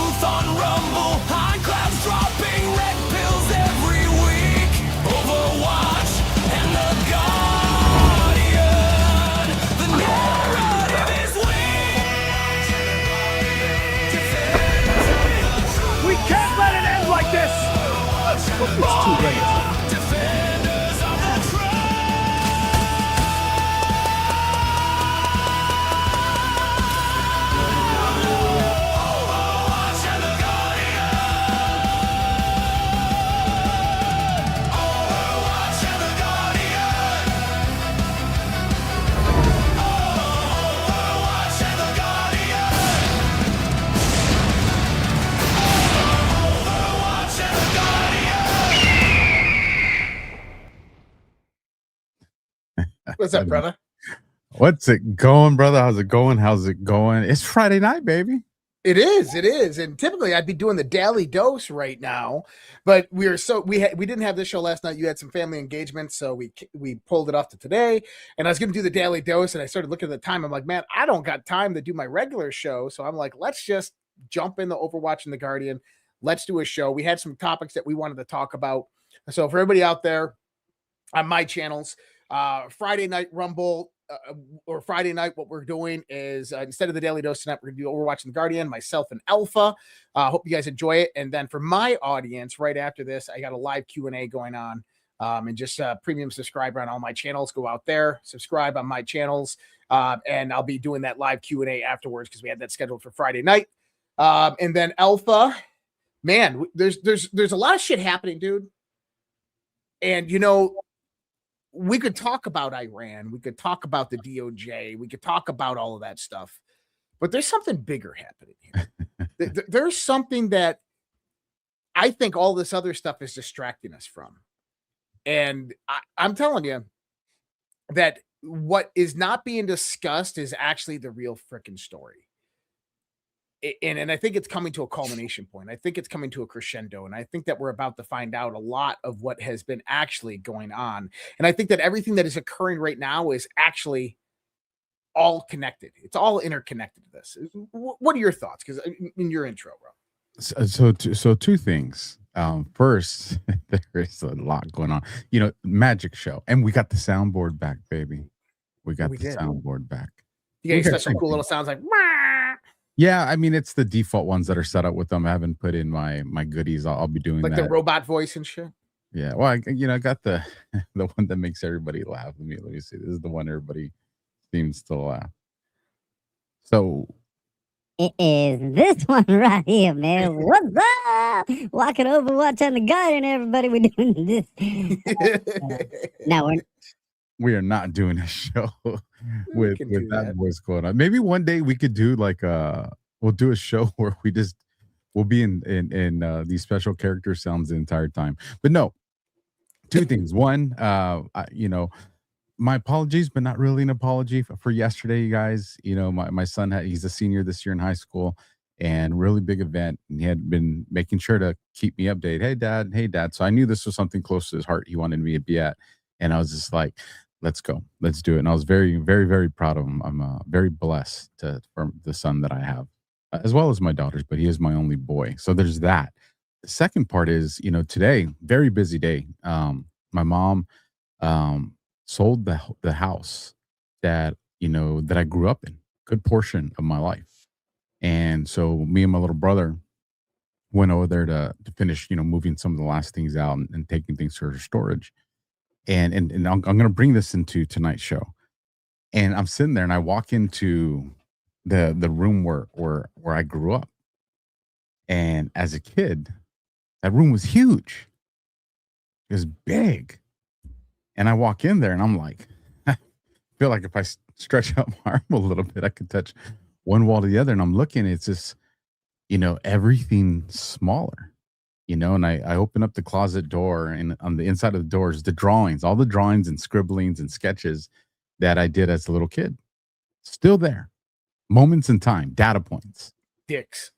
truth on Rumble, on clouds dropping red pills every week. Overwatch and the Guardian, the narrative is We can't let it end like this! It's too late. defenders of the truth. Overwatch and the Guardian. Overwatch and the Guardian. Overwatch and the Guardian. Overwatch and the Guardian. What's up, brother? What's it going, brother? How's it going? How's it going? It's Friday night, baby. It is. And typically I'd be doing the daily dose right now, but we didn't have this show last night. You had some family engagements, so we pulled it off to today. And I was going to do the daily dose, and I started looking at the time. I'm like, man, I don't got time to do my regular show. So I'm like, let's just jump in the Overwatch and the Guardian. Let's do a show. We had some topics that we wanted to talk about. So for everybody out there on my channels, Friday night Rumble, or Friday night, what we're doing is instead of the daily dose tonight, we're gonna do Overwatch and the Guardian, myself and Alpha. Hope you guys enjoy it. And then for my audience, right after this, I got a live Q&A going on. And just premium subscriber on all my channels. Go out there, subscribe on my channels, and I'll be doing that live Q&A afterwards because we had that scheduled for Friday night. And then Alpha, man, there's a lot of shit happening, dude. And you know, we could talk about Iran, we could talk about the DOJ, we could talk about all of that stuff, but there's something bigger happening here. There's something that I think all this other stuff is distracting us from. And I'm telling you that what is not being discussed is actually the real freaking story. And I think it's coming to a culmination point. I think it's coming to a crescendo. And I think that we're about to find out a lot of what has been actually going on. And I think that everything that is occurring right now is actually all connected. It's all interconnected to this. What are your thoughts? Because in your intro, bro. So two things. First, there is a lot going on. You know, magic show. And we got the soundboard back, baby. We got the soundboard back. You get any special cool little sounds like, yeah, I mean, it's the default ones that are set up with them. I haven't put in my goodies. I'll be doing like that. the robot voice and shit. Yeah, well, I got the one that makes everybody laugh. Let me see. This is the one everybody seems to laugh. So it is this one right here, man. What's up? Walking Overwatch on the Guardian, everybody. We're doing this. Now we are not doing a show with that voice going on. Maybe one day we could do like we'll do a show where we'll be in these special character sounds the entire time. But no, two things. One, my apologies, but not really an apology for yesterday, you guys. You know, my son he's a senior this year in high school, and really big event, and he had been making sure to keep me updated. Hey dad. So I knew this was something close to his heart. He wanted me to be at, and I was just like, let's go, let's do it. And I was very, very, very proud of him. I'm very blessed for the son that I have, as well as my daughters, but he is my only boy. So there's that. The second part is, you know, today, very busy day. My mom sold the house that I grew up in, good portion of my life. And so me and my little brother went over there to finish, moving some of the last things out and taking things to her storage. And I'm going to bring this into tonight's show. And I'm sitting there and I walk into the room where I grew up. And as a kid, that room was huge. It was big. And I walk in there and I'm like, I feel like if I stretch out my arm a little bit, I could touch one wall to the other. And I'm looking, it's just, everything smaller. And I open up the closet door, and on the inside of the door is the drawings, all the drawings and scribblings and sketches that I did as a little kid. Still there. Moments in time, data points. Dicks.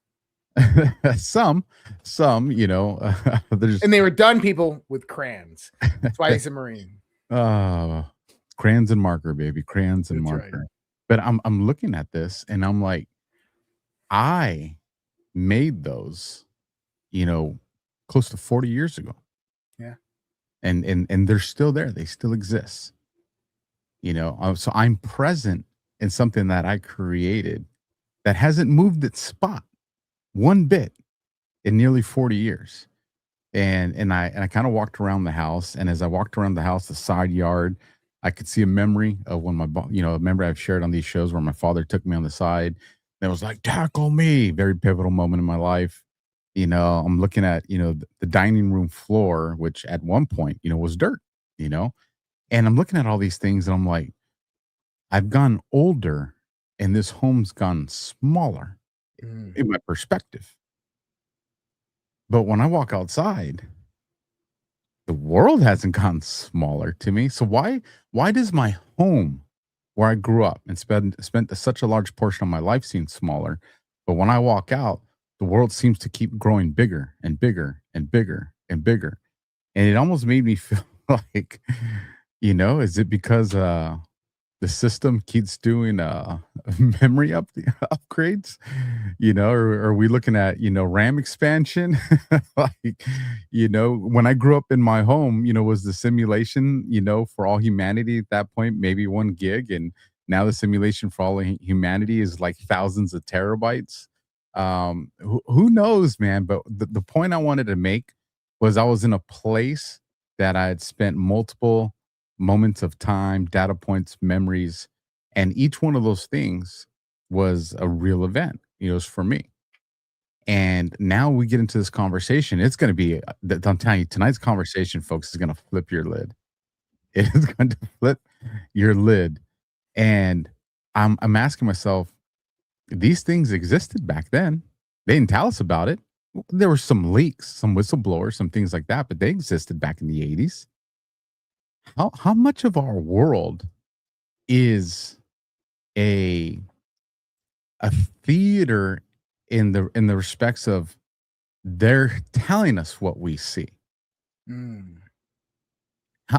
some, there's, and they were done, people, with crayons. That's why he's a Marine. Crayons and marker, baby. Crayons and That's marker. Right. But I'm looking at this and I'm like, I made those, close to 40 years ago. Yeah. And they're still there. They still exist. So I'm present in something that I created that hasn't moved its spot one bit in nearly 40 years. And I kind of walked around the house, and as I walked around the house, the side yard, I could see a memory of when a memory I've shared on these shows where my father took me on the side and was like, "Tackle me!" Very pivotal moment in my life. I'm looking at the dining room floor, which at one point was dirt. You know, and I'm looking at all these things, and I'm like, I've gone older, and this home's gone smaller Mm. in my perspective. But when I walk outside, the world hasn't gotten smaller to me. So why does my home where I grew up and spent such a large portion of my life seem smaller? But when I walk out, the world seems to keep growing bigger and bigger and bigger and bigger. And it almost made me feel like, is it because the system keeps doing memory upgrades, or are we looking at RAM expansion? Like, when I grew up in my home, was the simulation for all humanity at that point maybe 1 gig, and now the simulation for all humanity is like thousands of terabytes. Who knows, man? But the point I wanted to make was I was in a place that I had spent multiple moments of time, data points, memories, and each one of those things was a real event. It was for me. And now we get into this conversation. It's going to be, I'm telling you, tonight's conversation, folks, is going to flip your lid. It is going to flip your lid. And I'm asking myself, these things existed back then. They didn't tell us about it. There were some leaks, some whistleblowers, some things like that, but they existed back in the 80s. How much of our world is a a theater in the respects of they're telling us what we see? Mm.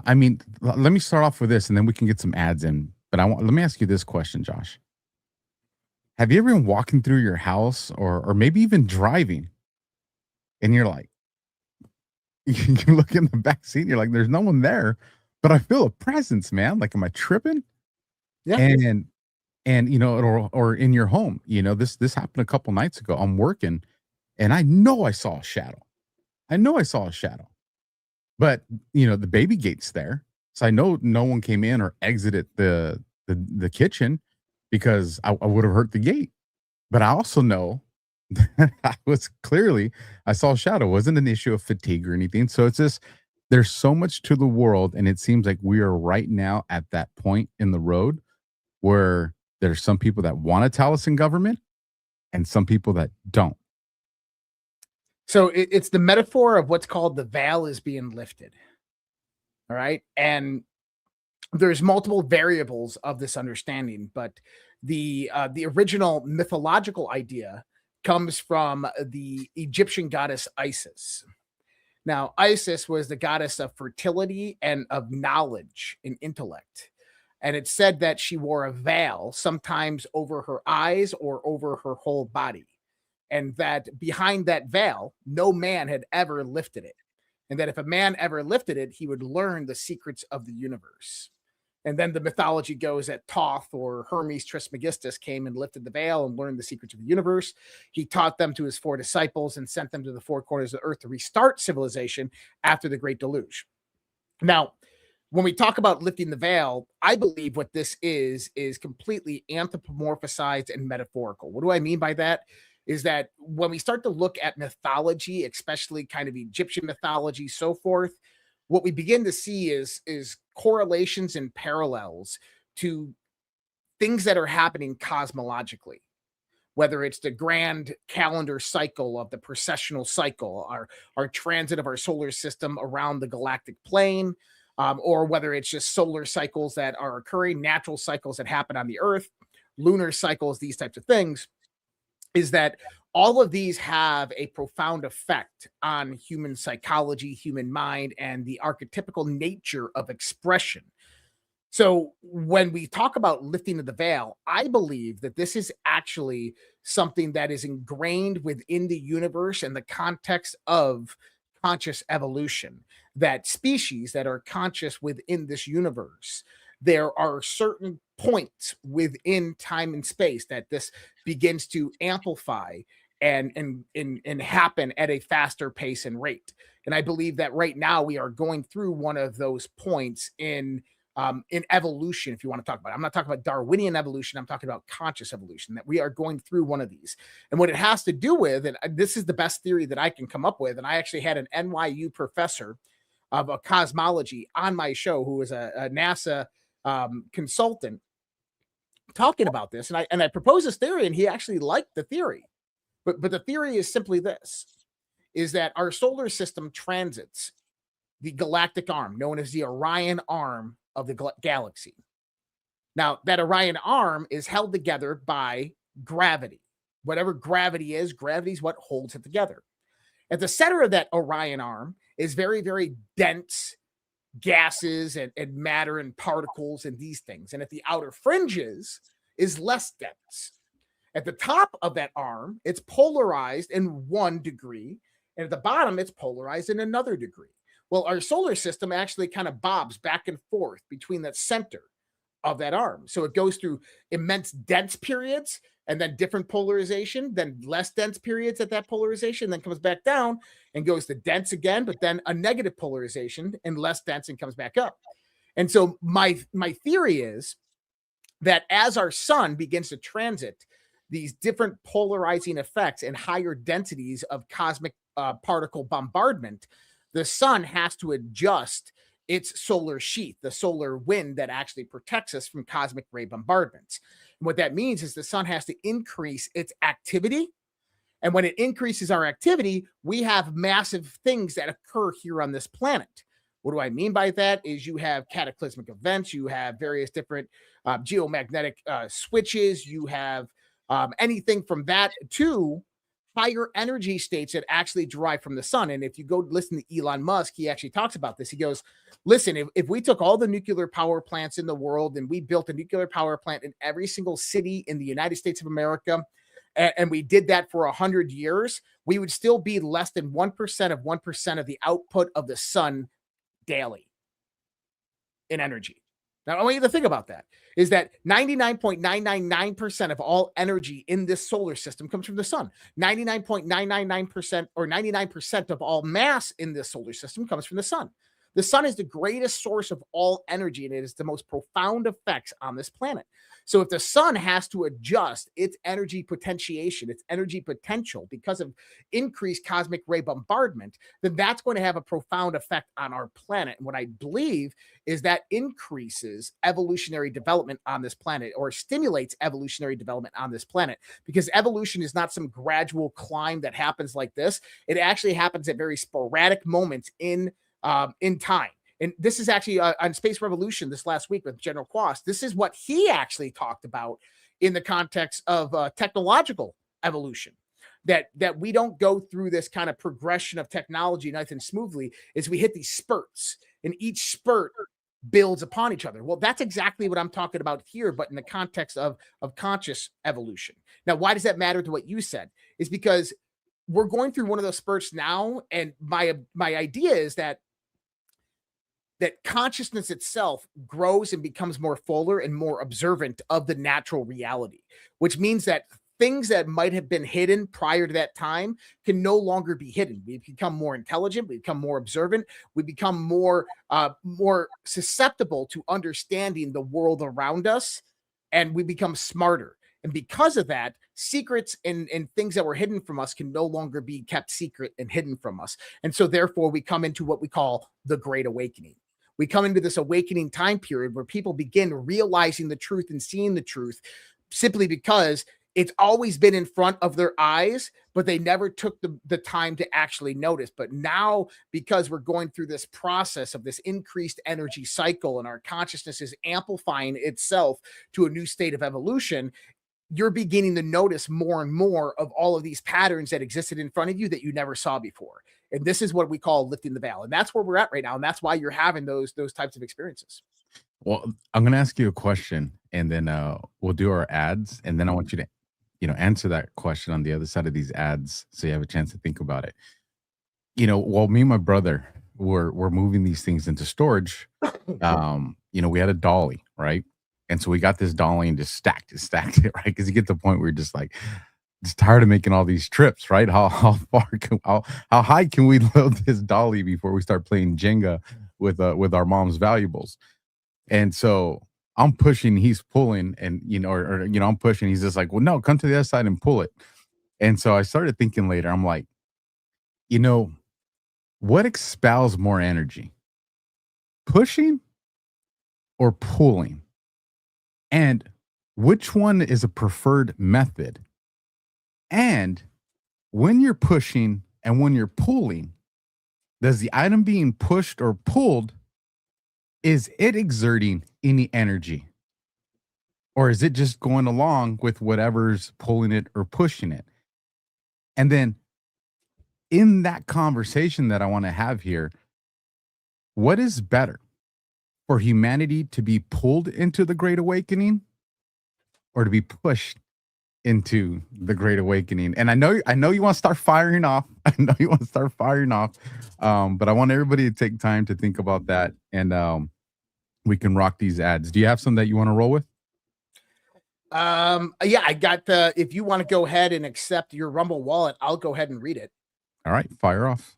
I mean, let me start off with this, and then we can get some ads in. But let me ask you this question, Josh. Have you ever been walking through your house, or maybe even driving, and you're like, you look in the back seat, and you're like, there's no one there, but I feel a presence, man. Like, am I tripping? Yeah. And or in your home, this happened a couple nights ago. I'm working, and I know I saw a shadow. I know I saw a shadow, but the baby gate's there, so I know no one came in or exited the kitchen because I would have hurt the gate. But I also know that I saw a shadow. It wasn't an issue of fatigue or anything. So it's just, there's so much to the world, and it seems like we are right now at that point in the road where there's some people that want to tell us in government and some people that don't. So it's the metaphor of what's called the veil is being lifted. All right. And there's multiple variables of this understanding, but the original mythological idea comes from the Egyptian goddess Isis. Now, Isis was the goddess of fertility and of knowledge and intellect. And it's said that she wore a veil, sometimes over her eyes or over her whole body. And that behind that veil, no man had ever lifted it. And that if a man ever lifted it, he would learn the secrets of the universe. And then the mythology goes that Thoth or Hermes Trismegistus came and lifted the veil and learned the secrets of the universe. He taught them to his 4 disciples and sent them to the 4 corners of the earth to restart civilization after the Great Deluge. Now, when we talk about lifting the veil, I believe what this is completely anthropomorphized and metaphorical. What do I mean by that? Is that when we start to look at mythology, especially kind of Egyptian mythology, so forth, what we begin to see is correlations and parallels to things that are happening cosmologically, whether it's the grand calendar cycle of the precessional cycle, our transit of our solar system around the galactic plane, or whether it's just solar cycles that are occurring, natural cycles that happen on the earth, lunar cycles, these types of things, is that all of these have a profound effect on human psychology, human mind, and the archetypical nature of expression. So when we talk about lifting of the veil, I believe that this is actually something that is ingrained within the universe and the context of conscious evolution. That species that are conscious within this universe, there are certain points within time and space that this begins to amplify and happen at a faster pace and rate. And I believe that right now we are going through one of those points in evolution, if you want to talk about it. I'm not talking about Darwinian evolution. I'm talking about conscious evolution, that we are going through one of these. And what it has to do with, and this is the best theory that I can come up with, and I actually had an NYU professor of a cosmology on my show who was a NASA consultant talking about this. And I proposed this theory, and he actually liked the theory. But the theory is simply this, is that our solar system transits the galactic arm, known as the Orion arm of the galaxy. Now, that Orion arm is held together by gravity. Whatever gravity is what holds it together. At the center of that Orion arm is very, very dense gases and matter and particles and these things. And at the outer fringes is less dense. At the top of that arm, it's polarized in 1 degree, and at the bottom, it's polarized in another degree. Well, our solar system actually kind of bobs back and forth between that center of that arm. So it goes through immense dense periods and then different polarization, then less dense periods at that polarization, then comes back down and goes to dense again, but then a negative polarization and less dense and comes back up. And so my theory is that as our sun begins to transit these different polarizing effects and higher densities of cosmic particle bombardment, the sun has to adjust its solar sheath, the solar wind that actually protects us from cosmic ray bombardments. And what that means is the sun has to increase its activity. And when it increases our activity, we have massive things that occur here on this planet. What do I mean by that? Is you have cataclysmic events, you have various different geomagnetic switches, you have anything from that to higher energy states that actually derive from the sun. And if you go listen to Elon Musk, he actually talks about this. He goes, listen, if we took all the nuclear power plants in the world and we built a nuclear power plant in every single city in the United States of America, and we did that for 100 years, we would still be less than 1% of the output of the sun daily in energy. Now, I want you to think about that, is that 99.999% of all energy in this solar system comes from the sun. 99.999% or 99% of all mass in this solar system comes from the sun. The sun is the greatest source of all energy, and it is the most profound effects on this planet. So if the sun has to adjust its energy potentiation, its energy potential because of increased cosmic ray bombardment, then that's going to have a profound effect on our planet. And what I believe is that increases evolutionary development on this planet, or stimulates evolutionary development on this planet, because evolution is not some gradual climb that happens like this. It actually happens at very sporadic moments in time. And this is actually on Space Revolution this last week with General Quast. This is what he actually talked about in the context of technological evolution. That we don't go through this kind of progression of technology nice and smoothly, is we hit these spurts, and each spurt builds upon each other. Well, that's exactly what I'm talking about here, but in the context of conscious evolution. Now, why does that matter to what you said? Is because we're going through one of those spurts now, and my idea is that consciousness itself grows and becomes more fuller and more observant of the natural reality, which means that things that might have been hidden prior to that time can no longer be hidden. We become more intelligent, we become more observant, we become more susceptible to understanding the world around us, and we become smarter. And because of that, secrets and things that were hidden from us can no longer be kept secret and hidden from us. And so therefore we come into what we call the Great Awakening. We come into this awakening time period where people begin realizing the truth and seeing the truth, simply because it's always been in front of their eyes, but they never took the time to actually notice. But now, because we're going through this process of this increased energy cycle and our consciousness is amplifying itself to a new state of evolution, you're beginning to notice more and more of all of these patterns that existed in front of you that you never saw before. And this is what we call lifting the veil. And that's where we're at right now. And that's why you're having those types of experiences. Well, I'm gonna ask you a question, and then we'll do our ads, and then I want you to, answer that question on the other side of these ads, so you have a chance to think about it. While me and my brother were moving these things into storage, we had a dolly, right? And so we got this dolly and just stacked it, right? Because you get to the point where you're just like, just tired of making all these trips, right? How high can we load this dolly before we start playing Jenga with our mom's valuables? And so I'm pushing, he's pulling, and I'm pushing. He's just like, well, no, come to the other side and pull it. And so I started thinking later. I'm like, you know, what expels more energy, pushing or pulling? And which one is a preferred method? And when you're pushing and when you're pulling, does the item being pushed or pulled, is it exerting any energy? Or is it just going along with whatever's pulling it or pushing it? And then in that conversation that I want to have here, what is better for humanity to be pulled into the Great Awakening or to be pushed into the Great Awakening? And I know you want to start firing off. I know you want to start firing off. But I want everybody to take time to think about that, and we can rock these ads. Do you have some that you want to roll with? Yeah, I got the. If you want to go ahead and accept your Rumble wallet, I'll go ahead and read it. All right, fire off.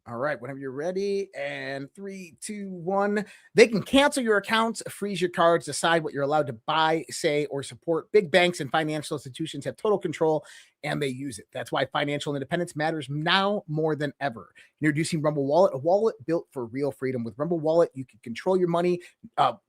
All right, whenever you're ready. And 3, 2, 1. They can cancel your accounts, freeze your cards, decide what you're allowed to buy, say, or support. Big banks and financial institutions have total control, and they use it. That's why financial independence matters now more than ever. Introducing Rumble Wallet, a wallet built for real freedom. With Rumble Wallet, you can control your money.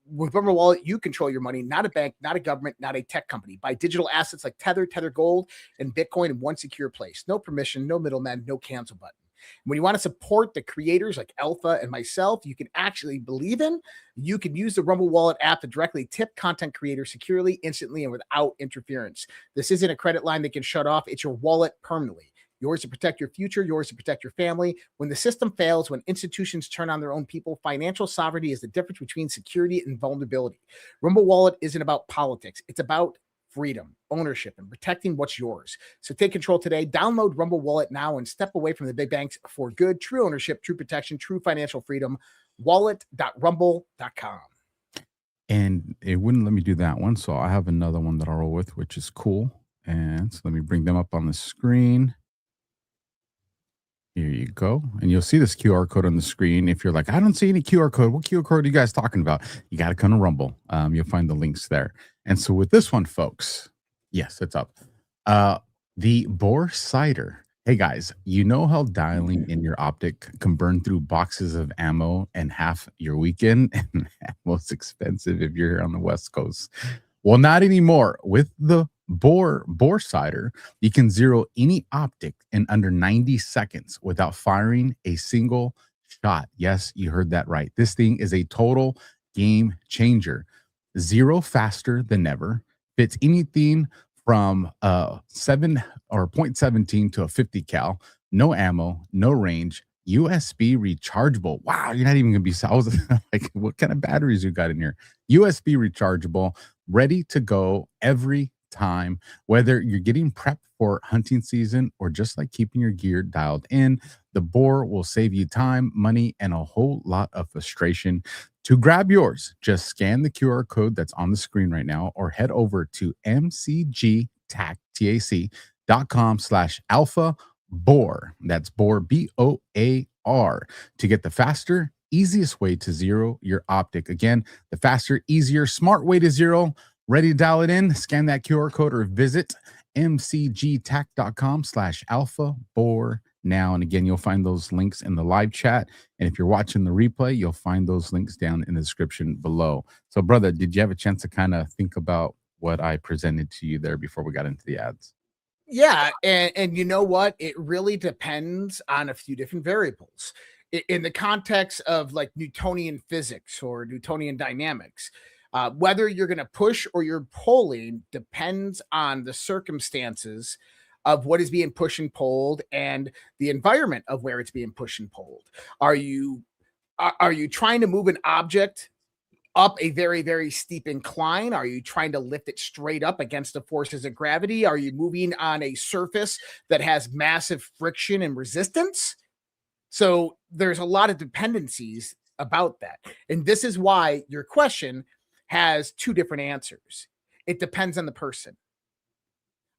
With Rumble Wallet, you control your money, not a bank, not a government, not a tech company. Buy digital assets like Tether, Tether Gold, and Bitcoin in one secure place. No permission, no middleman, no cancel button. When you want to support the creators like Alpha and myself, you can actually believe in, you can use the Rumble Wallet app to directly tip content creators securely, instantly, and without interference. This isn't a credit line that can shut off. It's your wallet permanently. Yours to protect your future, yours to protect your family. When the system fails, when institutions turn on their own people, financial sovereignty is the difference between security and vulnerability. Rumble Wallet isn't about politics. It's about freedom, ownership, and protecting what's yours. So take control today. Download Rumble Wallet now and step away from the big banks for good, true ownership, true protection, true financial freedom. Wallet.rumble.com. And it wouldn't let me do that one. So I have another one that I'll roll with, which is cool. And so let me bring them up on the screen. Here you go. And you'll see this QR code on the screen. If you're like, I don't see any QR code, what QR code are you guys talking about? You got to come to Rumble. You'll find the links there. And so with this one, folks, yes, it's up. The Boar Cider. Hey, guys, you know how dialing in your optic can burn through boxes of ammo and half your weekend? And most expensive if you're here on the West Coast. Well, not anymore. With the Boar Cider, you can zero any optic in under 90 seconds without firing a single shot. Yes, you heard that right. This thing is a total game changer. Zero faster than ever. Fits anything from 7 or 0.17 to a 50 cal. No ammo, no range. USB rechargeable. Wow, you're not even gonna be. I was like, what kind of batteries you got in here? USB rechargeable, ready to go every time, whether you're getting prepped for hunting season or just like keeping your gear dialed in. The Boar will save you time, money, and a whole lot of frustration. To grab yours, just scan the QR code that's on the screen right now or head over to mcgtac.com/alpha Boar. That's Boar, BOAR, to get the faster, easiest way to zero your optic. Again, the faster, easier, smart way to zero. Ready to dial it in? Scan that QR code or visit mcgtac.com/alpha Boar now. And again, you'll find those links in the live chat. And if you're watching the replay, you'll find those links down in the description below. So, brother, did you have a chance to kind of think about what I presented to you there before we got into the ads? Yeah, and you know what? It really depends on a few different variables. In the context of like Newtonian physics or Newtonian dynamics, whether you're going to push or you're pulling depends on the circumstances of what is being pushed and pulled and the environment of where it's being pushed and pulled. Are you trying to move an object up a very, very steep incline? Are you trying to lift it straight up against the forces of gravity? Are you moving on a surface that has massive friction and resistance? So there's a lot of dependencies about that. And this is why your question has two different answers. It depends on the person.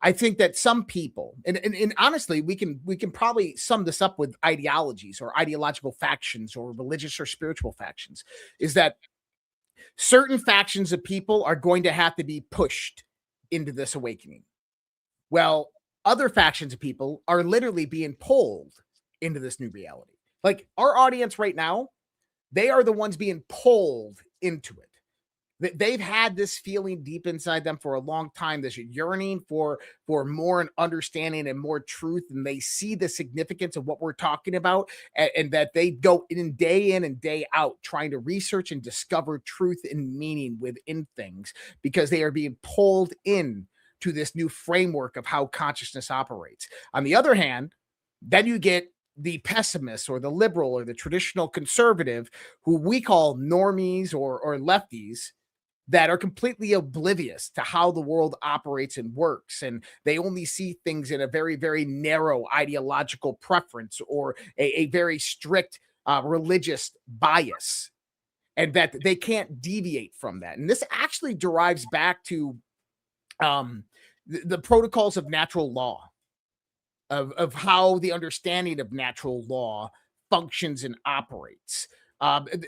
I think that some people, and honestly, we can probably sum this up with ideologies or ideological factions or religious or spiritual factions, is that certain factions of people are going to have to be pushed into this awakening. Well, other factions of people are literally being pulled into this new reality. Like our audience right now, they are the ones being pulled into it. They've had this feeling deep inside them for a long time, this yearning for more and understanding and more truth, and they see the significance of what we're talking about, and that they go in and day out trying to research and discover truth and meaning within things because they are being pulled in to this new framework of how consciousness operates. On the other hand, then you get the pessimist or the liberal or the traditional conservative, who we call normies or lefties, that are completely oblivious to how the world operates and works. And they only see things in a very, very narrow ideological preference or a very strict religious bias, and that they can't deviate from that. And this actually derives back to the protocols of natural law, of how the understanding of natural law functions and operates.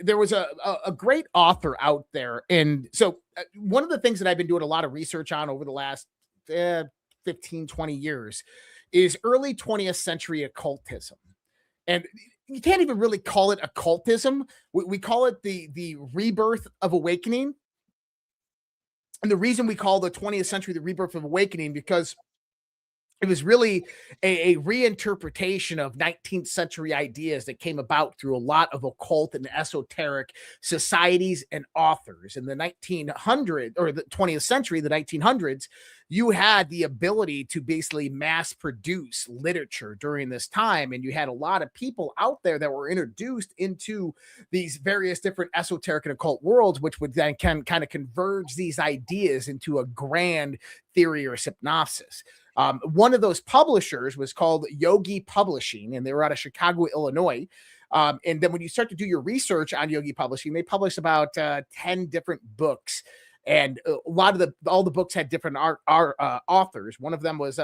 There was a great author out there. And so one of the things that I've been doing a lot of research on over the last 15, 20 years is early 20th century occultism. And you can't even really call it occultism. We call it the rebirth of awakening. And the reason we call the 20th century the rebirth of awakening, because it was really a reinterpretation of 19th century ideas that came about through a lot of occult and esoteric societies and authors. In the 1900s or the 20th century, the 1900s, you had the ability to basically mass produce literature during this time. And you had a lot of people out there that were introduced into these various different esoteric and occult worlds, which would then kind of converge these ideas into a grand theory or synopsis. One of those publishers was called Yogi Publishing, and they were out of Chicago, Illinois. And then when you start to do your research on Yogi Publishing, they published about 10 different books. And a lot of all the books had different authors. One of them was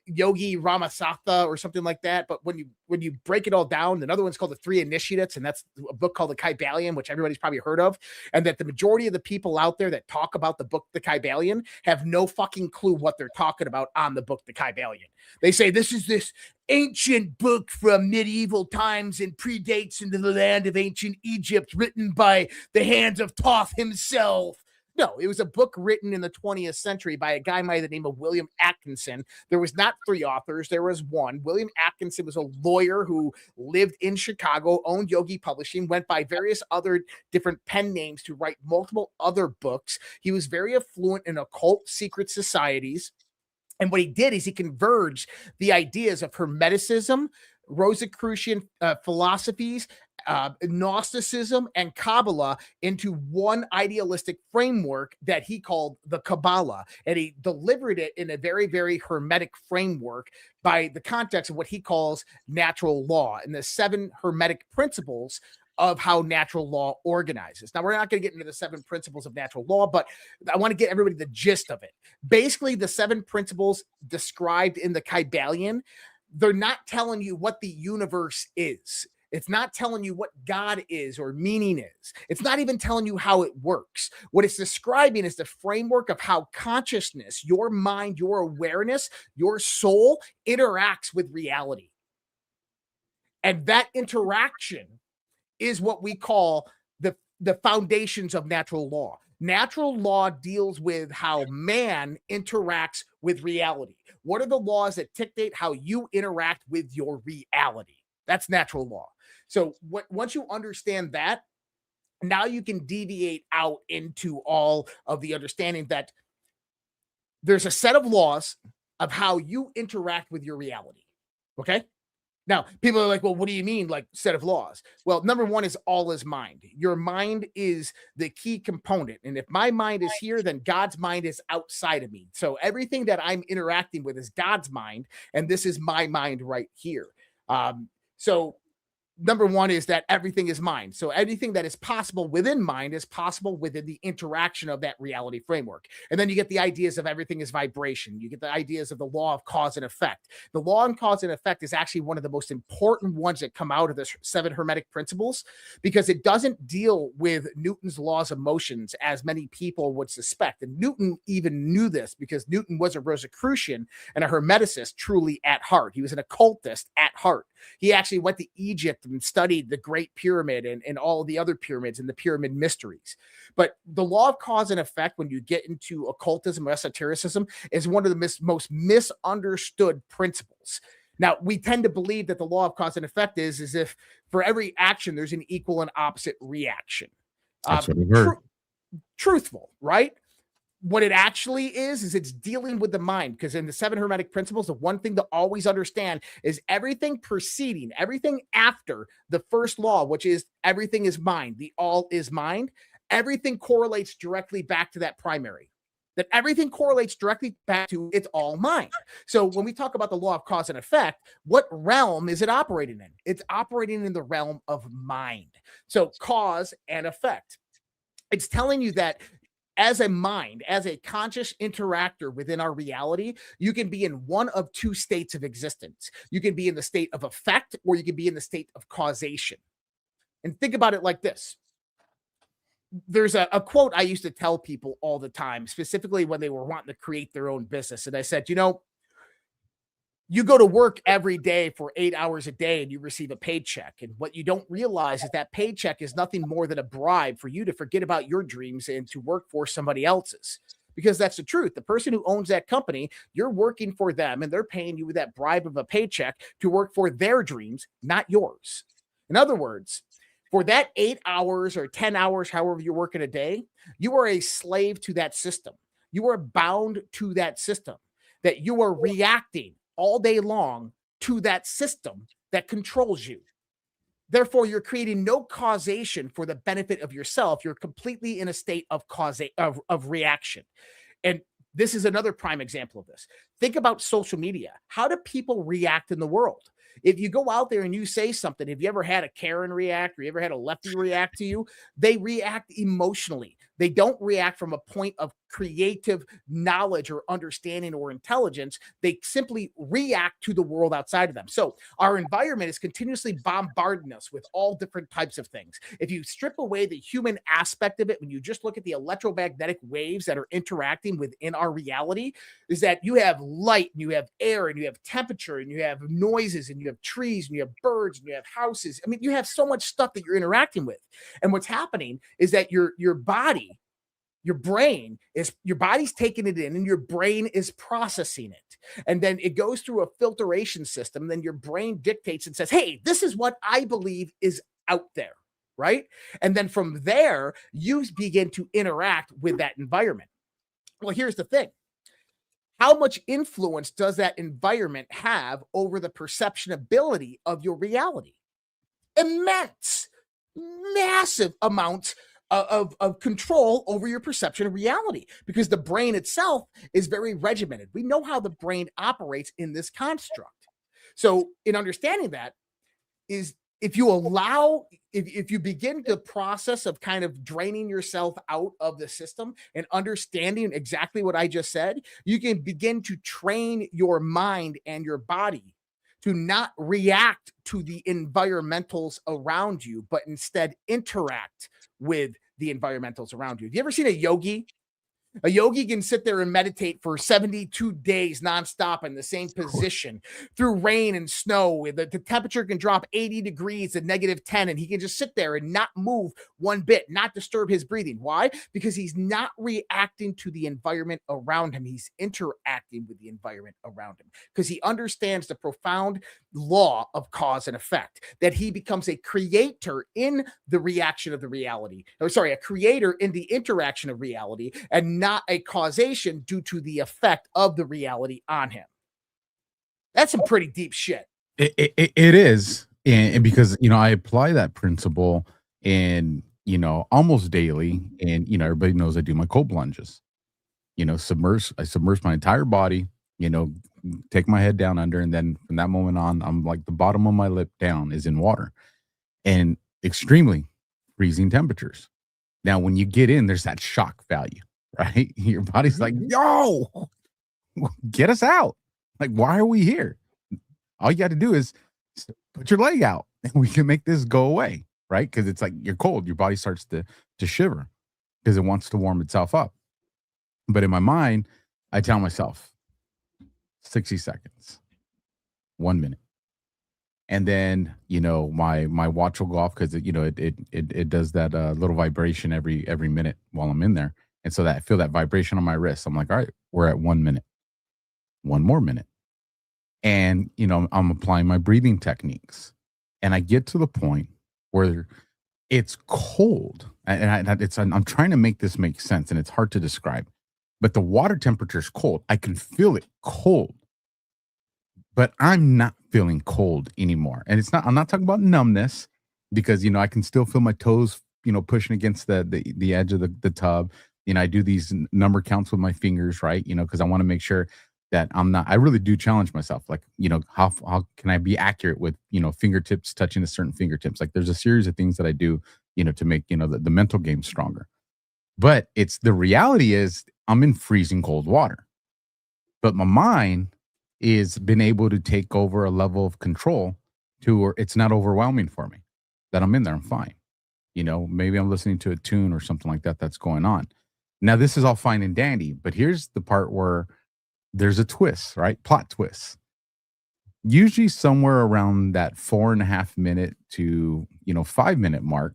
Yogi Ramasatha or something like that. But when you break it all down, another one's called The Three Initiates, and that's a book called The Kybalion, which everybody's probably heard of. And that the majority of the people out there that talk about the book The Kybalion have no fucking clue what they're talking about on the book The Kybalion. They say this is this ancient book from medieval times and predates into the land of ancient Egypt, written by the hands of Thoth himself. No, it was a book written in the 20th century by a guy by the name of William Atkinson. There was not 3 authors. There was one. William Atkinson was a lawyer who lived in Chicago, owned Yogi Publishing, went by various other different pen names to write multiple other books. He was very affluent in occult secret societies. And what he did is he converged the ideas of Hermeticism, Rosicrucian philosophies, Gnosticism, and Kabbalah into one idealistic framework that he called the Kabbalah. And he delivered it in a very, very hermetic framework by the context of what he calls natural law and the 7 hermetic principles of how natural law organizes. Now, we're not going to get into the 7 principles of natural law, but I want to get everybody the gist of it. Basically, the 7 principles described in the Kybalion, they're not telling you what the universe is. It's not telling you what God is or meaning is. It's not even telling you how it works. What it's describing is the framework of how consciousness, your mind, your awareness, your soul interacts with reality. And that interaction is what we call the foundations of natural law. Natural law deals with how man interacts with reality. What are the laws that dictate how you interact with your reality? That's natural law. So once you understand that, now you can deviate out into all of the understanding that there's a set of laws of how you interact with your reality. Okay? Now, people are like, well, what do you mean, like set of laws? Well, number one is all is mind. Your mind is the key component. And if my mind is here, then God's mind is outside of me. So everything that I'm interacting with is God's mind, and this is my mind right here. So number one is that everything is mind. So anything that is possible within mind is possible within the interaction of that reality framework. And then you get the ideas of everything is vibration. You get the ideas of the law of cause and effect. The law of cause and effect is actually one of the most important ones that come out of the 7 Hermetic principles, because it doesn't deal with Newton's laws of motions as many people would suspect. And Newton even knew this because Newton was a Rosicrucian and a Hermeticist truly at heart. He was an occultist at heart. He actually went to Egypt and studied the Great Pyramid and all the other pyramids and the pyramid mysteries. But the law of cause and effect, when you get into occultism or esotericism, is one of the most misunderstood principles. Now, we tend to believe that the law of cause and effect is as if for every action, there's an equal and opposite reaction. That's what I've heard. Truthful, right? What it actually is it's dealing with the mind, because in the 7 Hermetic principles, the one thing to always understand is everything preceding, everything after the first law, which is everything is mind, the all is mind, everything correlates directly back to that primary. That everything correlates directly back to it's all mind. So when we talk about the law of cause and effect, what realm is it operating in? It's operating in the realm of mind. So cause and effect. It's telling you that as a mind, as a conscious interactor within our reality, you can be in one of 2 states of existence. You can be in the state of effect, or you can be in the state of causation. And think about it like this. There's a quote I used to tell people all the time, specifically when they were wanting to create their own business. And I said, you go to work every day for 8 hours a day and you receive a paycheck. And what you don't realize is that paycheck is nothing more than a bribe for you to forget about your dreams and to work for somebody else's. Because that's the truth. The person who owns that company, you're working for them and they're paying you with that bribe of a paycheck to work for their dreams, not yours. In other words, for that 8 hours or 10 hours, however you work in a day, you are a slave to that system. You are bound to that system, that you are reacting all day long to that system that controls you. Therefore, you're creating no causation for the benefit of yourself. You're completely in a state of of reaction. And this is another prime example of this. Think about social media. How do people react in the world? If you go out there and you say something, have you ever had a Karen react, or you ever had a lefty react to you? They react emotionally. They don't react from a point of creative knowledge or understanding or intelligence. They simply react to the world outside of them. So our environment is continuously bombarding us with all different types of things. If you strip away the human aspect of it, when you just look at the electromagnetic waves that are interacting within our reality, is that you have light and you have air and you have temperature and you have noises and you have trees and you have birds and you have houses. I mean, you have so much stuff that you're interacting with. And what's happening is that your body, your brain is, your body's taking it in and your brain is processing it. And then it goes through a filtration system. Then your brain dictates and says, hey, this is what I believe is out there. Right. And then from there, you begin to interact with that environment. Well, here's the thing. How much influence does that environment have over the perception ability of your reality? Immense, massive amounts of control over your perception of reality, because the brain itself is very regimented. We know how the brain operates in this construct. So in understanding that, is if you allow, if you begin the process of kind of draining yourself out of the system and understanding exactly what I just said, you can begin to train your mind and your body to not react to the environmentals around you, but instead interact with the environmentals around you. Have you ever seen a yogi? A yogi can sit there and meditate for 72 days nonstop in the same position through rain and snow. The temperature can drop 80 degrees to -10, and he can just sit there and not move one bit, not disturb his breathing. Why? Because he's not reacting to the environment around him. He's interacting with the environment around him because he understands the profound law of cause and effect, that he becomes a creator in the reaction of the reality. Or sorry, a creator in the interaction of reality, and not a causation due to the effect of the reality on him. That's some pretty deep shit. It is, and because I apply that principle, and almost daily, and everybody knows I do my cold plunges. I submerge my entire body. You know, take my head down under, and then from that moment on, I'm like the bottom of my lip down is in water, and extremely freezing temperatures. Now, when you get in, there's that shock value, right? Your body's like, "Yo, get us out! Like, why are we here?" All you got to do is put your leg out, and we can make this go away, right? Because it's like you're cold. Your body starts to shiver because it wants to warm itself up. But in my mind, I tell myself 60 seconds, 1 minute. And then, my watch will go off because it does that little vibration every minute while I'm in there. And so that I feel that vibration on my wrist. I'm like, all right, we're at 1 minute, one more minute. And, I'm applying my breathing techniques. And I get to the point where it's cold. I'm trying to make this make sense, and it's hard to describe. But the water temperature is cold. I can feel it cold. But I'm not feeling cold anymore. And I'm not talking about numbness, because, I can still feel my toes, pushing against the edge of the tub. I do these number counts with my fingers, right? Because I want to make sure that I really do challenge myself. Like, how can I be accurate with, fingertips touching a certain fingertips? Like, there's a series of things that I do, to make, the mental game stronger. But the reality is I'm in freezing cold water, but my mind is been able to take over a level of control to where it's not overwhelming for me, that I'm in there. I'm fine. Maybe I'm listening to a tune or something like that that's going on. Now, this is all fine and dandy, but here's the part where there's a twist, right? Plot twist. Usually somewhere around that 4.5 minute to 5 minute mark,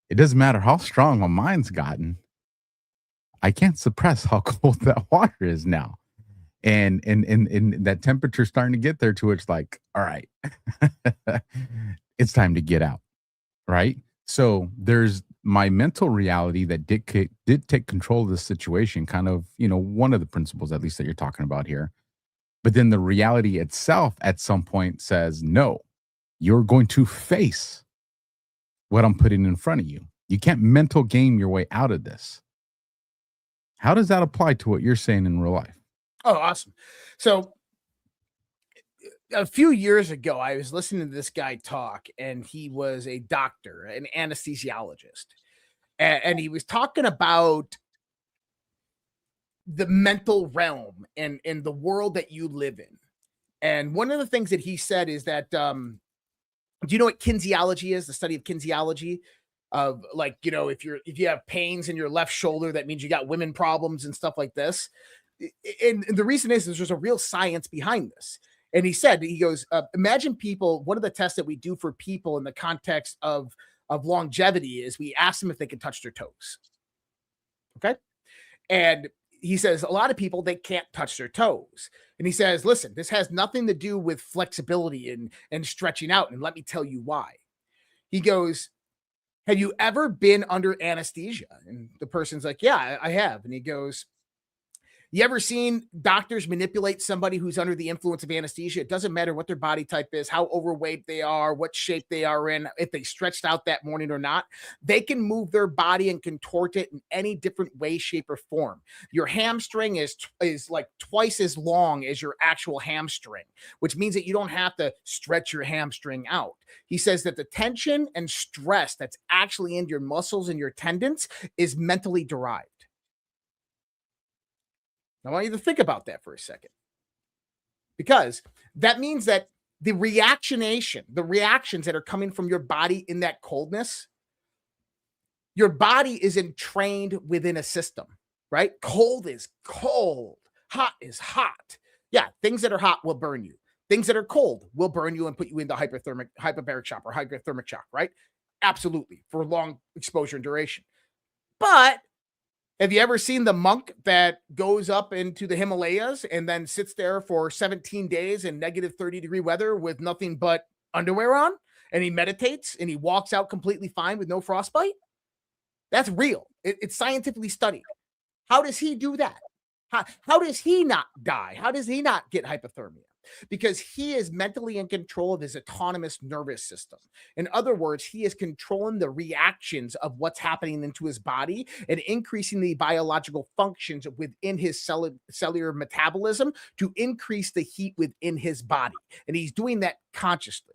it doesn't matter how strong my mind's gotten, I can't suppress how cold that water is now. And that temperature starting to get there to it's like, all right, it's time to get out, right? So there's my mental reality that did take control of the situation, kind of, one of the principles, at least, that you're talking about here. But then the reality itself at some point says, no, you're going to face what I'm putting in front of you. You can't mental game your way out of this. How does that apply to what you're saying in real life? Oh, awesome. So a few years ago, I was listening to this guy talk, and he was a doctor, an anesthesiologist. And he was talking about the mental realm and the world that you live in. And one of the things that he said is that, do you know what kinesiology is? The study of kinesiology, of, like, if you have pains in your left shoulder, that means you got women problems and stuff like this. And the reason is there's a real science behind this. And he goes, imagine people, one of the tests that we do for people in the context of longevity is we ask them if they can touch their toes. Okay. And he says, a lot of people, they can't touch their toes. And he says, listen, this has nothing to do with flexibility and stretching out. And let me tell you why. He goes, have you ever been under anesthesia? And the person's like, yeah, I have. And he goes, you ever seen doctors manipulate somebody who's under the influence of anesthesia? It doesn't matter what their body type is, how overweight they are, what shape they are in, if they stretched out that morning or not. They can move their body and contort it in any different way, shape, or form. Your hamstring is like twice as long as your actual hamstring, which means that you don't have to stretch your hamstring out. He says that the tension and stress that's actually in your muscles and your tendons is mentally derived. I want you to think about that for a second, because that means that the reactions that are coming from your body in that coldness, your body is entrained within a system, right? Cold is cold, hot is hot. Yeah, things that are hot will burn you. Things that are cold will burn you and put you into hyperbaric shock or hygrothermic shock, right? Absolutely, for long exposure and duration. But have you ever seen the monk that goes up into the Himalayas and then sits there for 17 days in negative 30-degree weather with nothing but underwear on? And he meditates and he walks out completely fine with no frostbite? That's real. It's scientifically studied. How does he do that? How does he not die? How does he not get hypothermia? Because he is mentally in control of his autonomous nervous system. In other words, he is controlling the reactions of what's happening into his body and increasing the biological functions within his cellular metabolism to increase the heat within his body. And he's doing that consciously.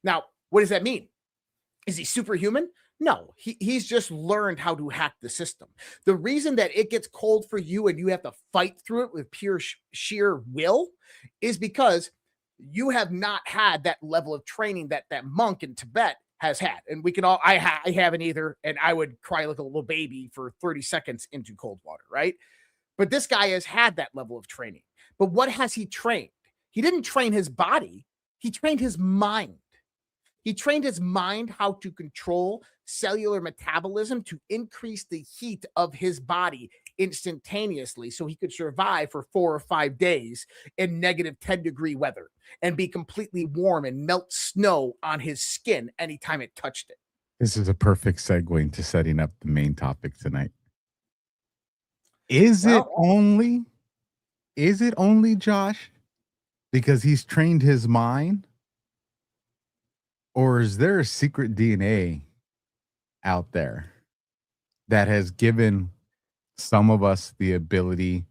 Now, what does that mean? Is he superhuman? No, he's just learned how to hack the system. The reason that it gets cold for you and you have to fight through it with pure sheer will is because you have not had that level of training that monk in Tibet has had. And we can all, I haven't either. And I would cry like a little baby for 30 seconds into cold water, right? But this guy has had that level of training. But what has he trained? He didn't train his body. He trained his mind. He trained his mind how to control cellular metabolism to increase the heat of his body instantaneously so he could survive for 4 or 5 days in negative 10-degree weather and be completely warm and melt snow on his skin anytime it touched it. This is a perfect segue into setting up the main topic tonight. Is it only Josh because he's trained his mind? Or is there a secret DNA out there that has given some of us the ability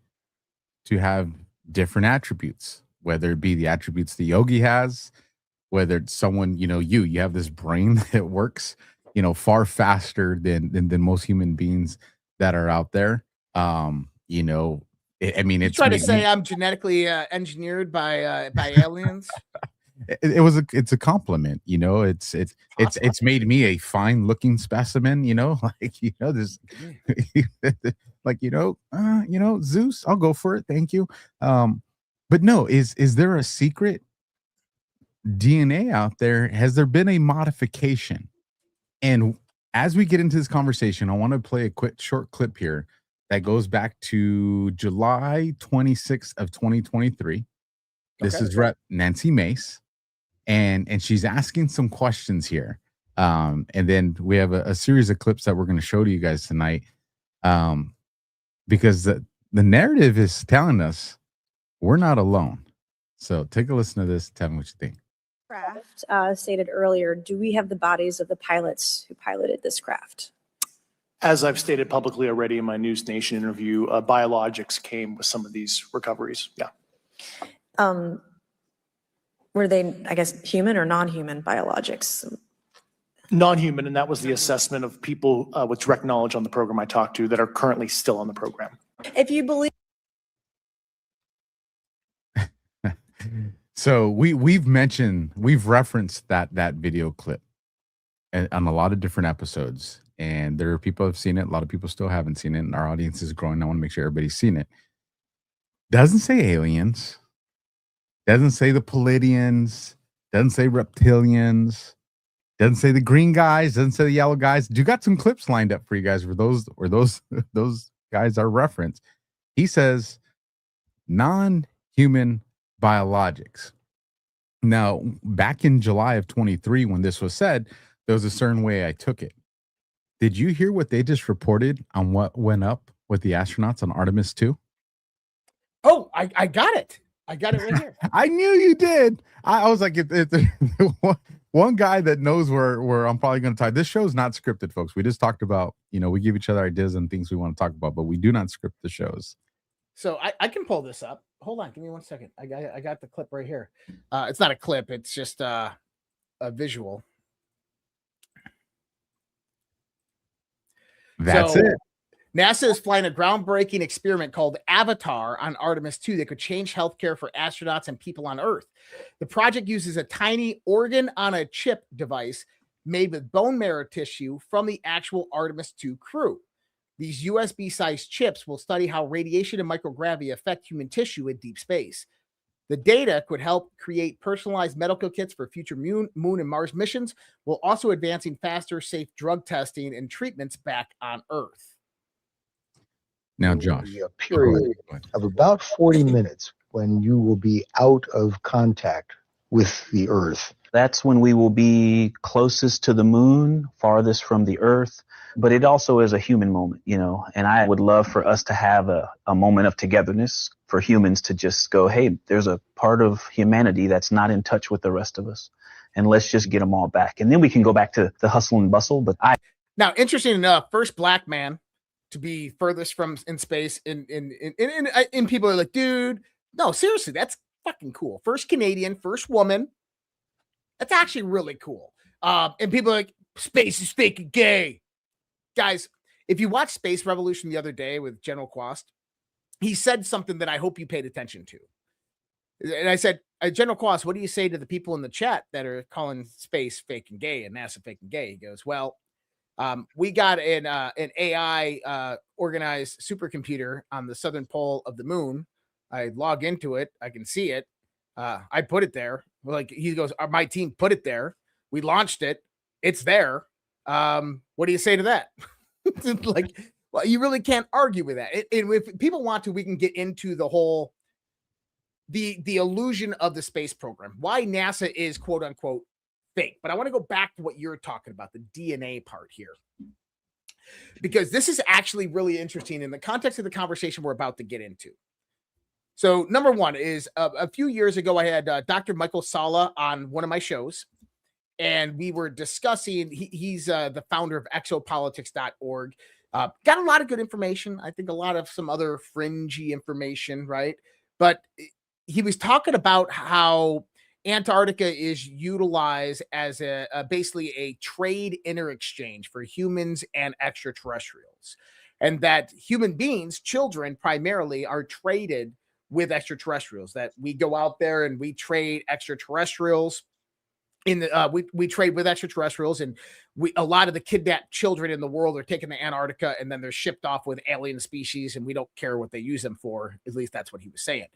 to have different attributes, whether it be the attributes the yogi has, whether it's someone, you have this brain that works, far faster than most human beings that are out there. It's trying to say I'm genetically engineered by aliens. It's a compliment, it's made me a fine looking specimen, this Zeus, I'll go for it, thank you. But no, is there a secret DNA out there? Has there been a modification? And as we get into this conversation, I want to play a quick short clip here that goes back to July 26th of 2023. This is Rep Nancy Mace. And she's asking some questions here. And then we have a series of clips that we're going to show to you guys tonight. Because the narrative is telling us we're not alone. So take a listen to this. Tell me what you think. Craft stated earlier, do we have the bodies of the pilots who piloted this craft? As I've stated publicly already in my News Nation interview, biologics came with some of these recoveries. Yeah. Were they, I guess, human or non-human biologics? Non-human, and that was the assessment of people with direct knowledge on the program I talked to that are currently still on the program. If you believe. So we've referenced that video clip on a lot of different episodes, and there are people who have seen it. A lot of people still haven't seen it, and our audience is growing. I want to make sure everybody's seen it. Doesn't say aliens. Doesn't say the Palladians, doesn't say reptilians, doesn't say the green guys, doesn't say the yellow guys. You got some clips lined up for you guys where those guys are referenced. He says non-human biologics. Now, back in July of 23, when this was said, there was a certain way I took it. Did you hear what they just reported on what went up with the astronauts on Artemis 2? Oh, I got it. I got it right here. I knew you did. I was like, one guy that knows where I'm probably going to talk. This show's not scripted, folks. We just talked about, we give each other ideas and things we want to talk about, but we do not script the shows. So I can pull this up. Hold on. Give me 1 second. I got the clip right here. It's not a clip. It's just a visual. That's it. NASA is flying a groundbreaking experiment called Avatar on Artemis 2 that could change healthcare for astronauts and people on Earth. The project uses a tiny organ-on-a-chip device made with bone marrow tissue from the actual Artemis 2 crew. These USB-sized chips will study how radiation and microgravity affect human tissue in deep space. The data could help create personalized medical kits for future Moon and Mars missions, while also advancing faster, safe drug testing and treatments back on Earth. Now, Josh, a period of about 40 minutes when you will be out of contact with the Earth. That's when we will be closest to the moon, farthest from the earth. But it also is a human moment, you know, and I would love for us to have a moment of togetherness, for humans to just go, hey, there's a part of humanity that's not in touch with the rest of us. And let's just get them all back. And then we can go back to the hustle and bustle. But Now, interesting enough, first black man to be furthest from in space, and people are like, dude, no, seriously, that's fucking cool. First Canadian, first woman. That's actually really cool. And people are like, space is fake and gay. Guys, if you watched Space Revolution the other day with General Quast, he said something that I hope you paid attention to. And I said, General Quast, what do you say to the people in the chat that are calling space fake and gay and NASA fake and gay? He goes, well, we got an AI organized supercomputer on the southern pole of the moon. I log into it. I can see it. I put it there. Like, he goes, my team put it there. We launched it. It's there. What do you say to that? Like, well, you really can't argue with that. And if people want to, we can get into the whole, the illusion of the space program, why NASA is quote unquote fake. But I want to go back to what you're talking about, the DNA part here, because this is actually really interesting in the context of the conversation we're about to get into. So number one is a few years ago, I had Dr. Michael Sala on one of my shows, and we were discussing, he's the founder of exopolitics.org. Got a lot of good information. I think a lot of some other fringy information, right? But he was talking about how Antarctica is utilized as basically a trade inter-exchange for humans and extraterrestrials. And that human beings, children primarily, are traded with extraterrestrials, that we go out there and we trade extraterrestrials in the we trade with extraterrestrials, and a lot of the kidnapped children in the world are taken to Antarctica and then they're shipped off with alien species, and we don't care what they use them for. At least that's what he was saying.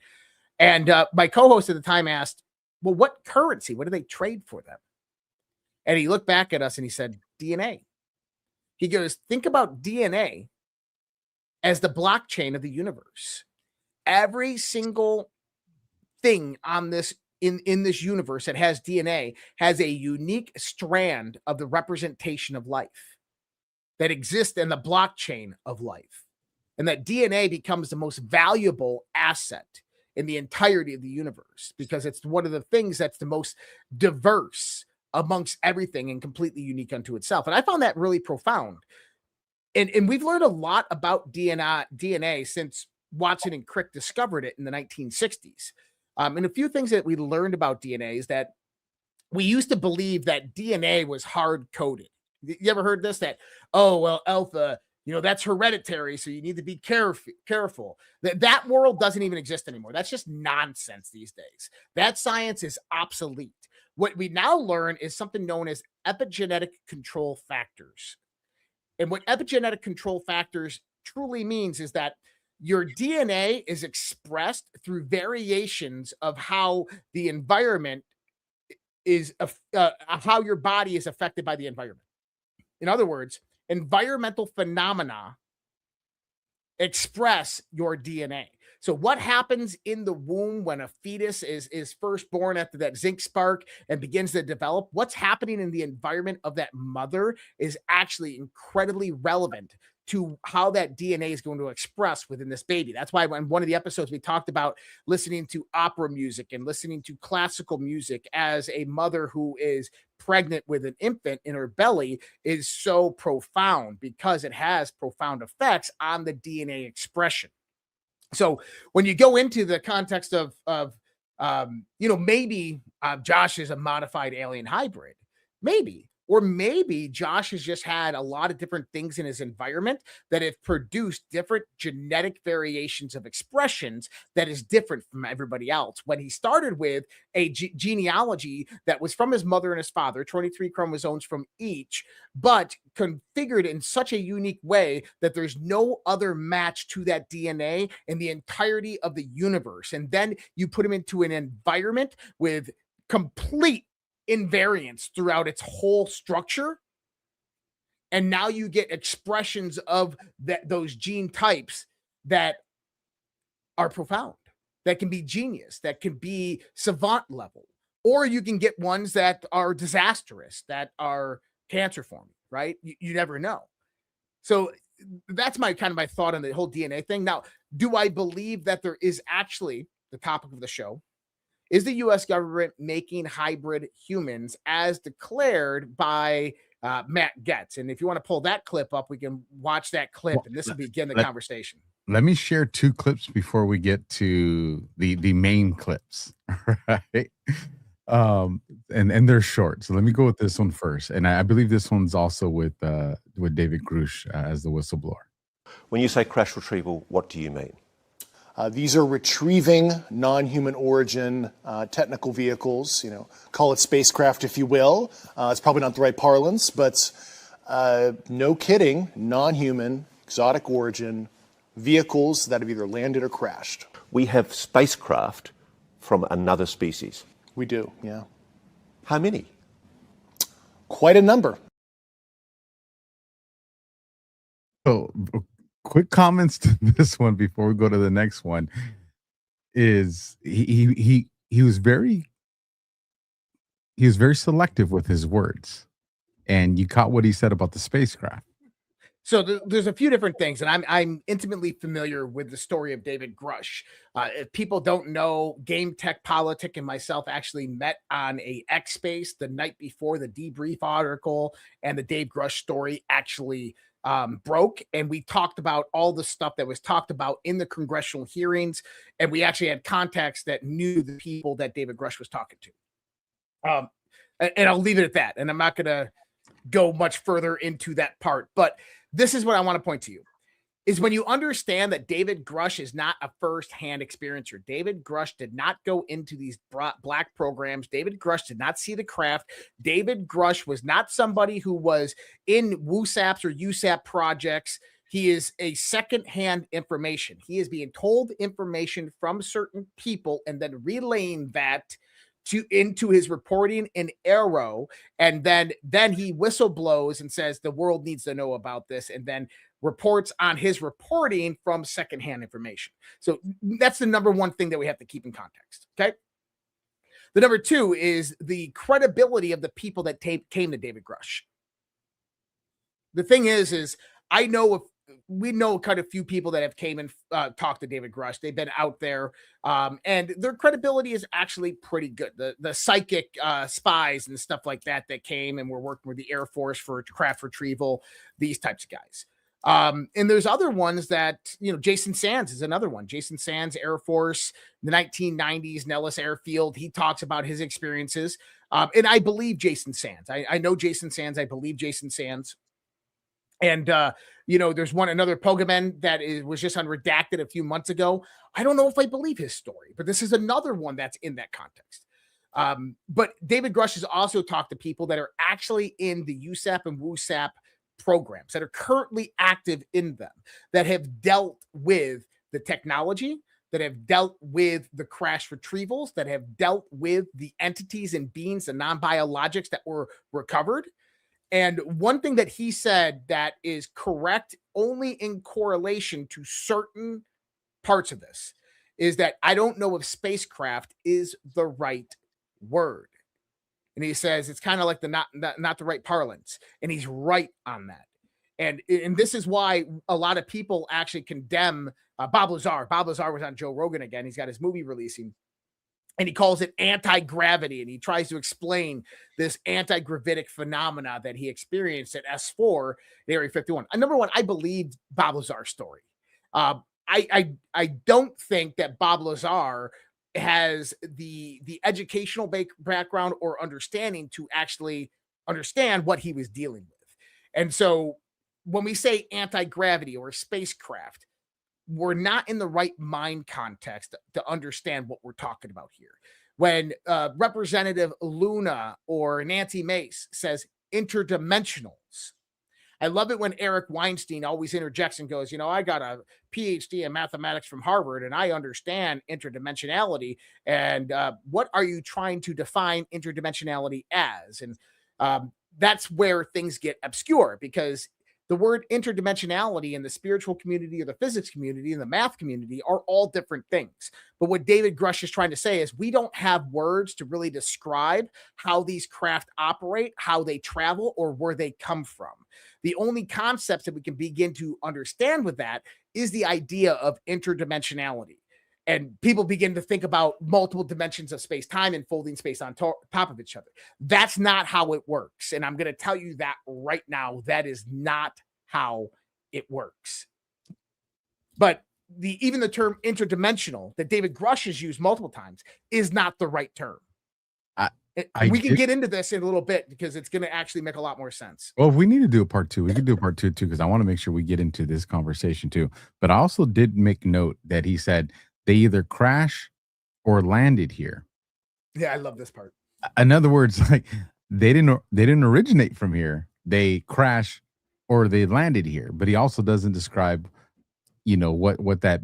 And my co-host at the time asked, well, what currency? What do they trade for them? And he looked back at us and he said, DNA. He goes, think about DNA as the blockchain of the universe. Every single thing on this in this universe that has DNA has a unique strand of the representation of life that exists in the blockchain of life. And that DNA becomes the most valuable asset in the entirety of the universe, because it's one of the things that's the most diverse amongst everything and completely unique unto itself. And I found that really profound. And we've learned a lot about DNA since Watson and Crick discovered it in the 1960s. And a few things that we learned about DNA is that we used to believe that DNA was hard-coded. You ever heard this? That, oh, well, alpha, that's hereditary, so you need to be careful. That world doesn't even exist anymore. That's just nonsense these days. That science is obsolete. What we now learn is something known as epigenetic control factors. And what epigenetic control factors truly means is that your DNA is expressed through variations of how the environment is, how your body is affected by the environment. In other words, environmental phenomena express your DNA. So what happens in the womb when a fetus is first born after that zinc spark and begins to develop, what's happening in the environment of that mother is actually incredibly relevant to how that DNA is going to express within this baby. That's why in one of the episodes we talked about listening to opera music and listening to classical music as a mother who is pregnant with an infant in her belly is so profound, because it has profound effects on the DNA expression. So when you go into the context of maybe Josh is a modified alien hybrid, maybe. Or maybe Josh has just had a lot of different things in his environment that have produced different genetic variations of expressions that is different from everybody else. When he started with a genealogy that was from his mother and his father, 23 chromosomes from each, but configured in such a unique way that there's no other match to that DNA in the entirety of the universe. And then you put him into an environment with complete invariance throughout its whole structure, and now you get expressions of those gene types that are profound, that can be genius, that can be savant level. or you can get ones that are disastrous, that are cancer forming, right? You never know. So that's my thought on the whole DNA thing. Now, do I believe that there is actually, the topic of the show, is the US government making hybrid humans as declared by Matt Getz? And if you want to pull that clip up, we can watch that clip, and this will begin the conversation. Let me share 2 clips before we get to the main clips, right? And they're short. So let me go with this one first. And I believe this one's also with David Grush as the whistleblower. When you say crash retrieval, what do you mean? These are retrieving non-human origin technical vehicles, call it spacecraft if you will. It's probably not the right parlance, but no kidding, non-human, exotic origin vehicles that have either landed or crashed. We have spacecraft from another species. We do, yeah. How many? Quite a number. So quick comments to this one before we go to the next one is he was very selective with his words, and you caught what he said about the spacecraft. So there's a few different things, and I'm intimately familiar with the story of David Grush. If people don't know, Game Tech Politic and myself actually met on a X Space the night before the debrief article and the Dave Grush story actually broke, and we talked about all the stuff that was talked about in the congressional hearings, and we actually had contacts that knew the people that David Grush was talking to. And I'll leave it at that, and I'm not going to go much further into that part, but this is what I want to point to you, is when you understand that David Grush is not a first-hand experiencer. David Grush did not go into these black programs. David Grush did not see the craft. David Grush was not somebody who was in WUSAPs or USAP projects. He is a second-hand information. He is being told information from certain people and then relaying that into his reporting in Arrow, and then he whistleblows and says the world needs to know about this, and then reports on his reporting from secondhand information. So that's the number one thing that we have to keep in context. Okay. The number two is the credibility of the people that came to David Grush. The thing is I know we know kind of few people that have came and talked to David Grush. They've been out there, and their credibility is actually pretty good. The psychic spies and stuff like that came and were working with the Air Force for craft retrieval, these types of guys. And there's other ones that, Jason Sands is another one. Jason Sands, Air Force, the 1990s, Nellis Airfield. He talks about his experiences. And I believe Jason Sands. I know Jason Sands. I believe Jason Sands. And, there's another Pokemon that was just unredacted a few months ago. I don't know if I believe his story, but this is another one that's in that context. But David Grush has also talked to people that are actually in the USAP and WUSAP programs, that are currently active in them, that have dealt with the technology, that have dealt with the crash retrievals, that have dealt with the entities and beings, the non-biologics that were recovered. And one thing that he said that is correct only in correlation to certain parts of this is that I don't know if spacecraft is the right word. And he says it's kind of like the not the right parlance. And he's right on that. And this is why a lot of people actually condemn Bob Lazar. Bob Lazar was on Joe Rogan again. He's got his movie releasing. And he calls it anti-gravity, and he tries to explain this anti-gravitic phenomena that he experienced at S4 in Area 51. Number one, I believe Bob Lazar's story. I don't think that Bob Lazar has the educational background or understanding to actually understand what he was dealing with. And so when we say anti-gravity or spacecraft, we're not in the right mind context to understand what we're talking about here. When Representative Luna or Nancy Mace says interdimensionals, I love it when Eric Weinstein always interjects and goes, I got a PhD in mathematics from Harvard and I understand interdimensionality. And what are you trying to define interdimensionality as? And that's where things get obscure, because The word interdimensionality in the spiritual community or the physics community and the math community are all different things. But what David Grush is trying to say is we don't have words to really describe how these craft operate, how they travel, or where they come from. The only concepts that we can begin to understand with that is the idea of interdimensionality. And people begin to think about multiple dimensions of space time and folding space on top of each other. That's not how it works. And I'm going to tell you that right now. That is not how it works. But even the term interdimensional that David Grush has used multiple times is not the right term. We can get into this in a little bit because it's going to actually make a lot more sense. Well, we need to do a part 2. We could do a part 2 too, because I want to make sure we get into this conversation too. But I also did make note that he said they either crash or landed here. Yeah, I love this part. In other words, like they didn't originate from here. They crash or they landed here. But he also doesn't describe, what that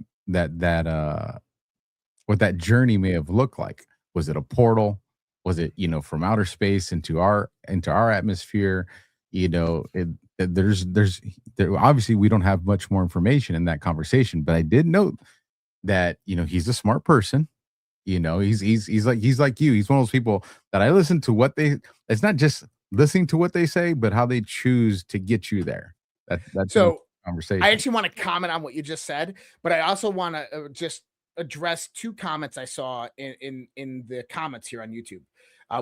journey may have looked like. Was it a portal? Was it, from outer space into our atmosphere? There's obviously we don't have much more information in that conversation, but I did note that, he's a smart person. He's like you. He's one of those people that I listen to it's not just listening to what they say, but how they choose to get you there. That's so conversation. I actually want to comment on what you just said, but I also want to just address 2 comments I saw in the comments here on YouTube.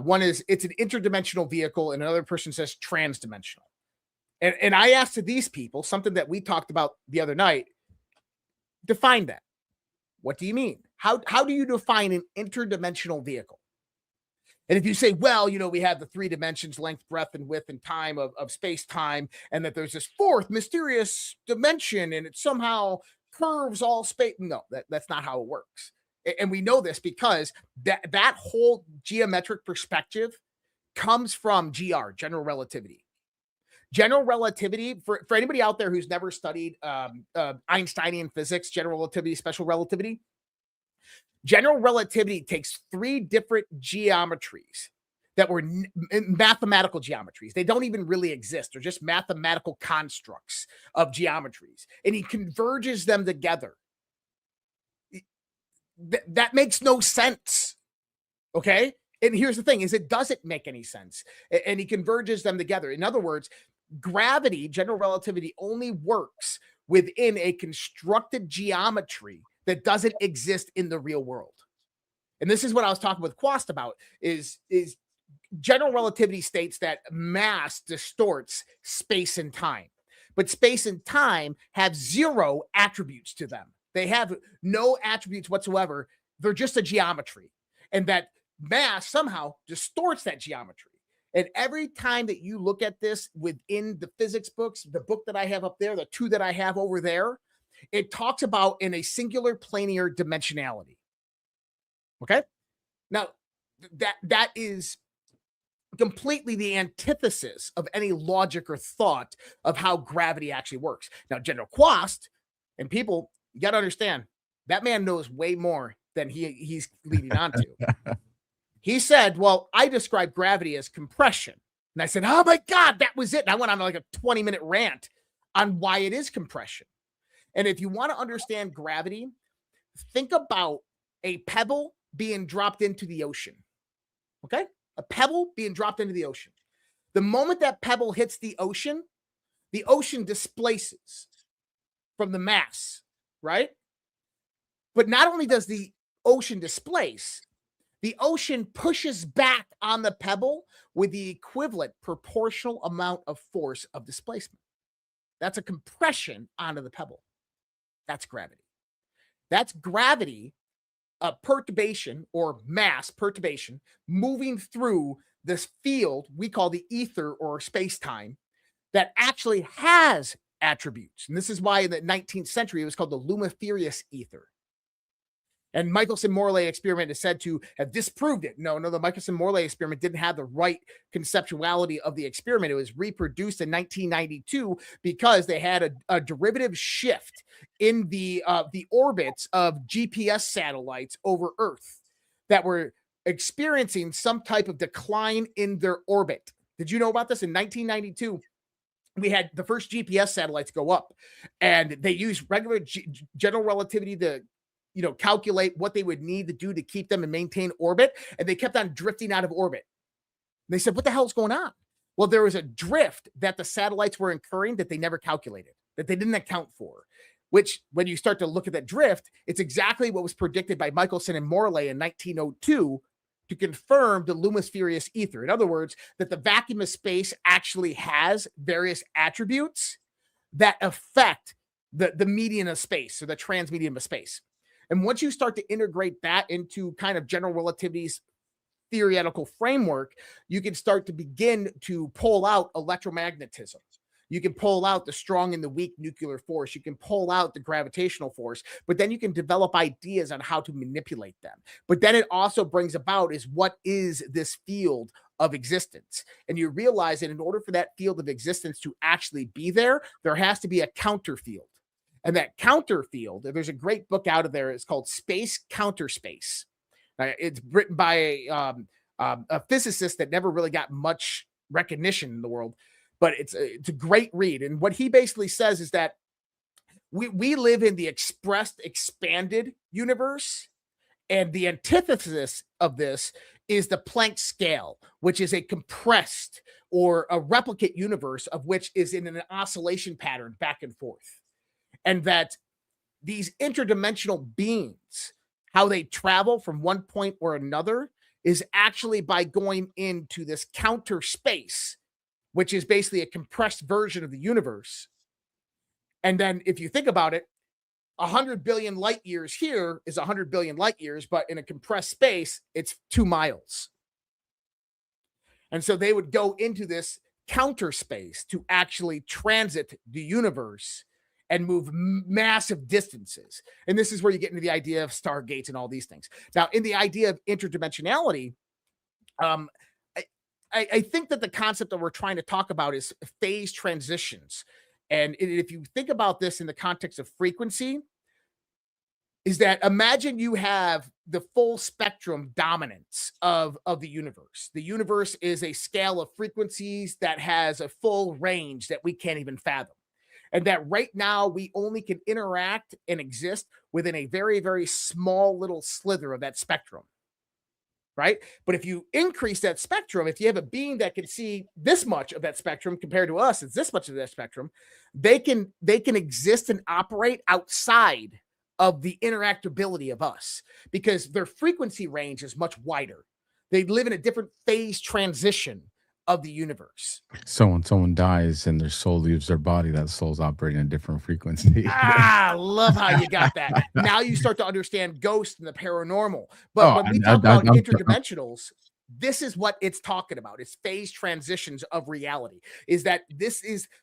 One is it's an interdimensional vehicle, and another person says transdimensional. And I asked to these people something that we talked about the other night. Define that. What do you mean? How do you define an interdimensional vehicle? And if you say, well, we have the 3 dimensions, length, breadth, and width and time of space-time, and that there's this 4th mysterious dimension, and it somehow curves all space. No, that's not how it works. And we know this because that whole geometric perspective comes from GR, general relativity. General relativity, for anybody out there who's never studied Einsteinian physics, general relativity, special relativity, general relativity takes 3 different geometries that were mathematical geometries. They don't even really exist. They're just mathematical constructs of geometries. And he converges them together. That makes no sense. Okay? And here's the thing is it doesn't make any sense. And he converges them together. In other words, gravity, general relativity, only works within a constructed geometry that doesn't exist in the real world. And this is what I was talking with Quast about is general relativity states that mass distorts space and time. But space and time have 0 attributes to them. They have no attributes whatsoever. They're just a geometry. And that mass somehow distorts that geometry. And every time that you look at this within the physics books, the book that I have up there, the 2 that I have over there, it talks about in a singular planar dimensionality. Okay? Now, that is completely the antithesis of any logic or thought of how gravity actually works. Now, General Quast and people, you got to understand, that man knows way more than he's leading on to. He said, well, I describe gravity as compression. And I said, oh my God, that was it. And I went on like a 20-minute rant on why it is compression. And if you want to understand gravity, think about a pebble being dropped into the ocean. Okay? A pebble being dropped into the ocean. The moment that pebble hits the ocean displaces from the mass, right? But not only does the ocean displace, the ocean pushes back on the pebble with the equivalent proportional amount of force of displacement. That's a compression onto the pebble. That's gravity. That's gravity, a perturbation or mass perturbation moving through this field we call the ether or space-time that actually has attributes. And this is why in the 19th century it was called the lumiferious ether. And Michelson-Morley experiment is said to have disproved it. No, the Michelson-Morley experiment didn't have the right conceptuality of the experiment. It was reproduced in 1992 because they had a derivative shift in the orbits of GPS satellites over Earth that were experiencing some type of decline in their orbit. Did you know about this? In 1992, we had the first GPS satellites go up, and they used regular general relativity to, calculate what they would need to do to keep them and maintain orbit, and they kept on drifting out of orbit. They said, what the hell's going on? Well, there was a drift that the satellites were incurring that they never calculated, that they didn't account for, which when you start to look at that drift, it's exactly what was predicted by Michelson and Morley in 1902 to confirm the lumospheric ether. In other words, that the vacuum of space actually has various attributes that affect the median of space, or the transmedium of space. And once you start to integrate that into kind of general relativity's theoretical framework, you can start to begin to pull out electromagnetism. You can pull out the strong and the weak nuclear force. You can pull out the gravitational force, but then you can develop ideas on how to manipulate them. But then it also brings about is, what is this field of existence? And you realize that in order for that field of existence to actually be there, there has to be a counter field. And that counter field, there's a great book out of there. It's called Space Counter Space. It's written by a physicist that never really got much recognition in the world, but it's a great read. And what he basically says is that we live in the expressed, expanded universe, and the antithesis of this is the Planck scale, which is a compressed or a replicate universe of which is in an oscillation pattern back and forth. And that these interdimensional beings, how they travel from one point or another, is actually by going into this counter space, which is basically a compressed version of the universe. And then if you think about it, 100 billion light years here is 100 billion light years, but in a compressed space, it's 2 miles. And so they would go into this counter space to actually transit the universe and move massive distances. And this is where you get into the idea of stargates and all these things. Now, in the idea of interdimensionality, I think that the concept that we're trying to talk about is phase transitions. And if you think about this in the context of frequency, is that imagine you have the full spectrum dominance of the universe. The universe is a scale of frequencies that has a full range that we can't even fathom. And that right now we only can interact and exist within a very, very small little slither of that spectrum. Right? But if you increase that spectrum, if you have a being that can see this much of that spectrum compared to us, it's this much of that spectrum, they can exist and operate outside of the interactability of us because their frequency range is much wider. They live in a different phase transition of the universe. So when someone dies and their soul leaves their body, that soul's operating a different frequency. I love how you got that. Now you start to understand ghosts and the paranormal. But when we talk about interdimensionals, this is what it's talking about. It's phase transitions of reality. Is that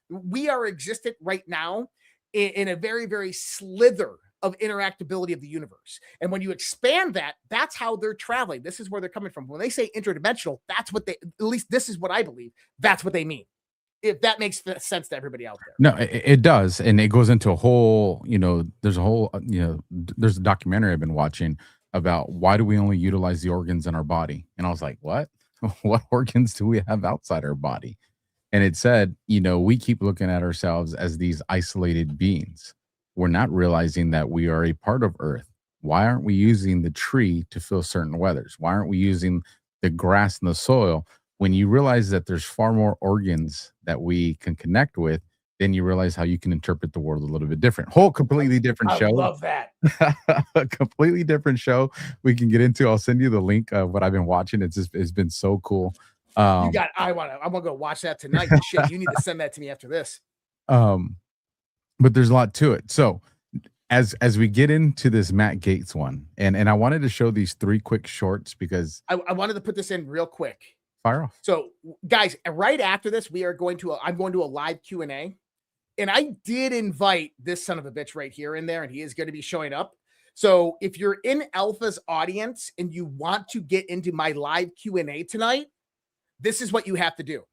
we are existent right now in a very, very slither of interactability of the universe. And when you expand that, that's how they're traveling. This is where they're coming from. When they say interdimensional, that's what at least this is what I believe. That's what they mean. If that makes sense to everybody out there. No, it does. And it goes into a whole, there's a documentary I've been watching about why do we only utilize the organs in our body? And I was like, what? What organs do we have outside our body? And it said, we keep looking at ourselves as these isolated beings. We're not realizing that we are a part of Earth. Why aren't we using the tree to feel certain weathers? Why aren't we using the grass and the soil? When you realize that there's far more organs that we can connect with, then you realize how you can interpret the world a little bit different. Whole completely different show. I love that. A completely different show we can get into. I'll send you the link of what I've been watching. It's been so cool. I'm gonna go watch that tonight. Shit, you need to send that to me after this. But there's a lot to it. So as we get into this Matt Gaetz one, and I wanted to show these 3 quick shorts because I wanted to put this in real quick. Fire off. So guys, right after this, I'm going to a live Q&A. And I did invite this son of a bitch right here in there, and he is going to be showing up. So if you're in Alpha's audience and you want to get into my live Q&A tonight, this is what you have to do.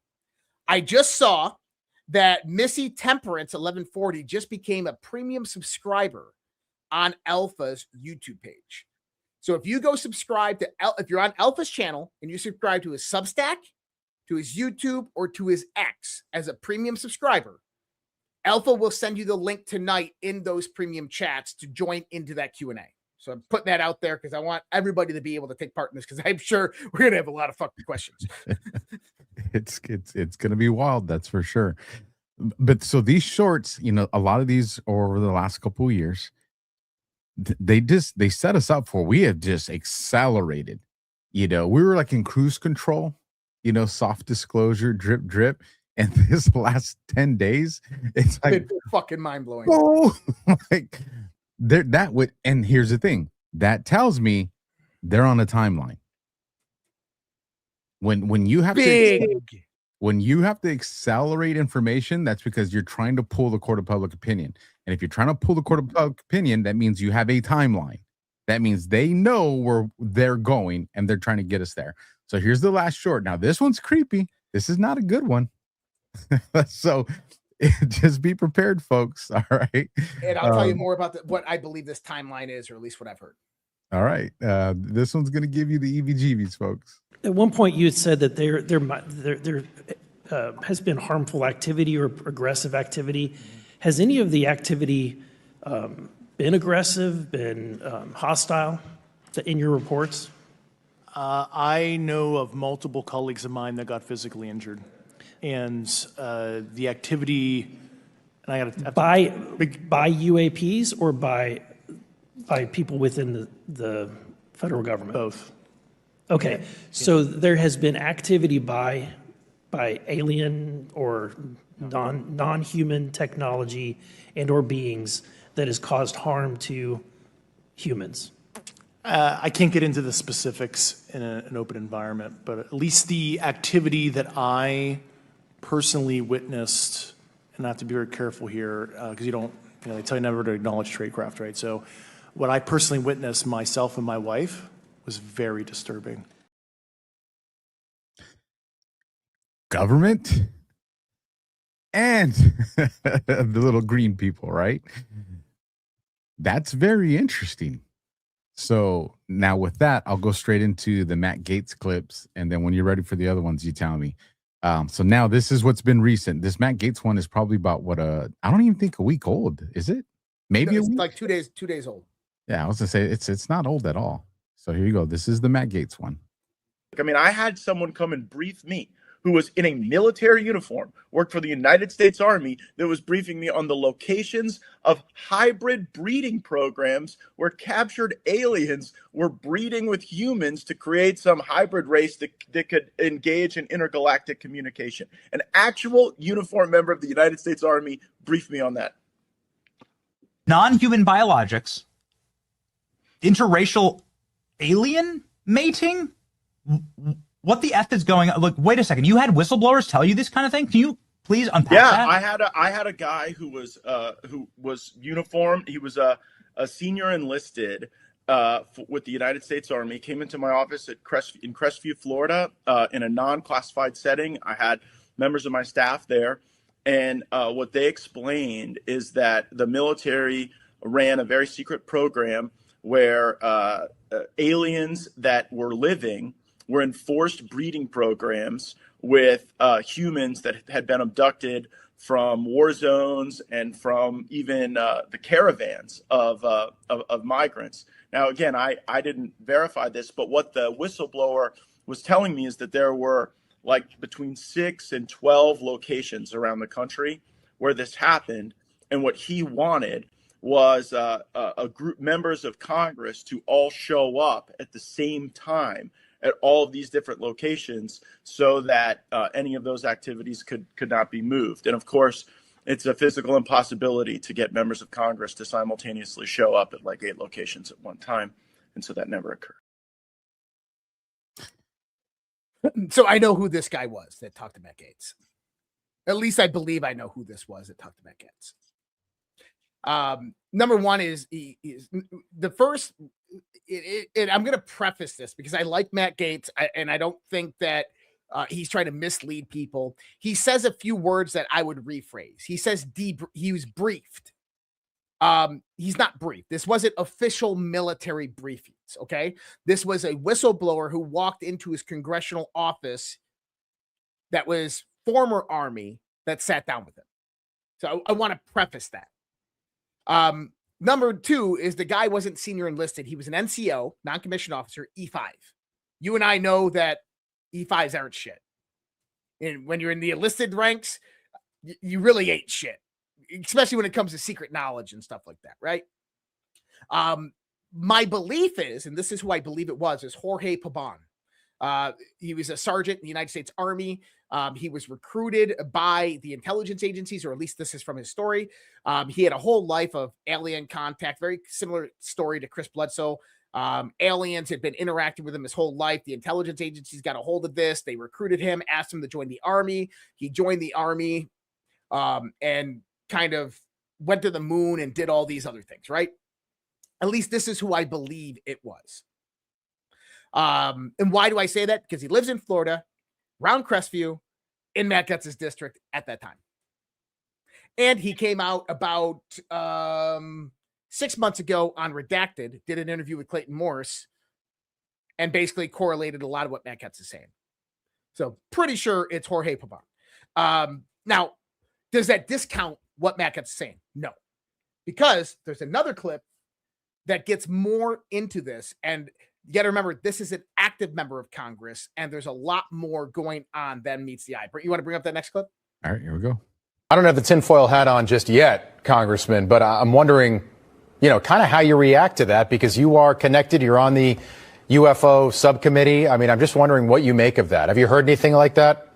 I just saw that Missy Temperance 1140 just became a premium subscriber on Alpha's YouTube page. So if you go subscribe to if you're on Alpha's channel and you subscribe to his Substack, to his YouTube or to his X as a premium subscriber, Alpha will send you the link tonight in those premium chats to join into that Q&A. So I'm putting that out there because I want everybody to be able to take part in this, because I'm sure we're going to have a lot of fucking questions. It's going to be wild, that's for sure. But so these shorts, you know, a lot of these over the last couple of years, they set us up for, we have just accelerated. You know, we were like in cruise control, you know, soft disclosure, drip, drip. And this last 10 days, it's like fucking mind blowing. Oh, like that would, and here's the thing that tells me they're on a timeline. When you have to accelerate information, that's because you're trying to pull the court of public opinion. And if you're trying to pull the court of public opinion, that means you have a timeline. That means they know where they're going and they're trying to get us there. So here's the last short. Now this one's creepy. This is not a good one. So just be prepared, folks. All right. And I'll tell you more about what I believe this timeline is, or at least what I've heard. All right. This one's going to give you the EBGBs, folks. At one point, you had said that there has been harmful activity or aggressive activity. Has any of the activity been aggressive, been hostile in your reports? I know of multiple colleagues of mine that got physically injured. And the activity, and I got by UAPs or by people within the federal government? Both. Okay, so there has been activity by alien or non-human technology and or beings that has caused harm to humans. I can't get into the specifics in an open environment, but at least the activity that I personally witnessed, and I have to be very careful here because they tell you never to acknowledge tradecraft, right? So what I personally witnessed myself and my wife was very disturbing. Government and the little green people, right? That's very interesting. So now with that, I'll go straight into the Matt Gaetz clips. And then when you're ready for the other ones, you tell me. So now this is what's been recent. This Matt Gaetz one is probably about I don't even think a week old. Is it? Maybe it's like 2 days old. Yeah, I was gonna say it's not old at all. So here you go. This is the Matt Gaetz one. I mean, I had someone come and brief me who was in a military uniform, worked for the United States Army, that was briefing me on the locations of hybrid breeding programs where captured aliens were breeding with humans to create some hybrid race that could engage in intergalactic communication. An actual uniformed member of the United States Army briefed me on that. Non-human biologics, interracial alien mating? What the F is going on? Look, wait a second. You had whistleblowers tell you this kind of thing? Can you please unpack that? Yeah, I had a guy who was uniformed. He was a senior enlisted with the United States Army. Came into my office in Crestview, Florida, in a non-classified setting. I had members of my staff there, and what they explained is that the military ran a very secret program where aliens that were living were in forced breeding programs with humans that had been abducted from war zones and from even the caravans of migrants. Now, again, I didn't verify this, but what the whistleblower was telling me is that there were like between 6 and 12 locations around the country where this happened. And what he wanted was a group, members of Congress, to all show up at the same time at all of these different locations so that any of those activities could not be moved. And of course, it's a physical impossibility to get members of Congress to simultaneously show up at like 8 locations at one time. And so that never occurred. So I know who this guy was that talked to Matt Gaetz. At least I believe I know who this was that talked to Matt Gaetz. Number one is the first. I'm going to preface this because I like Matt Gaetz, and I don't think that he's trying to mislead people. He says a few words that I would rephrase. He says he was briefed. He's not briefed. This wasn't official military briefings, okay? This was a whistleblower who walked into his congressional office that was former Army that sat down with him. So I want to preface that. Number 2 is the guy wasn't senior enlisted. He was an NCO, non-commissioned officer, E5. You and I know that E5s aren't shit. And when you're in the enlisted ranks, you really ain't shit, especially when it comes to secret knowledge and stuff like that, right? My belief is, and this is who I believe it was, is Jorge Pabon. He was a sergeant in the United States Army. He was recruited by the intelligence agencies, or at least this is from his story. He had a whole life of alien contact, very similar story to Chris Bledsoe. Aliens had been interacting with him his whole life. The intelligence agencies got a hold of this. They recruited him, asked him to join the Army. He joined the Army and kind of went to the moon and did all these other things, right? At least this is who I believe it was. And why do I say that? Because he lives in Florida, around Crestview, in Matt Gutz's district at that time. And he came out about 6 months ago on Redacted, did an interview with Clayton Morris, and basically correlated a lot of what Matt Gutz is saying. So pretty sure it's Jorge Pabon. Now, does that discount what Matt Gutz is saying? No. Because there's another clip that gets more into this, and you got to remember, this is an active member of Congress, and there's a lot more going on than meets the eye. You want to bring up that next clip? All right, here we go. I don't have the tinfoil hat on just yet, Congressman, but I'm wondering, kind of how you react to that, because you are connected. You're on the UFO subcommittee. I mean, I'm just wondering what you make of that. Have you heard anything like that?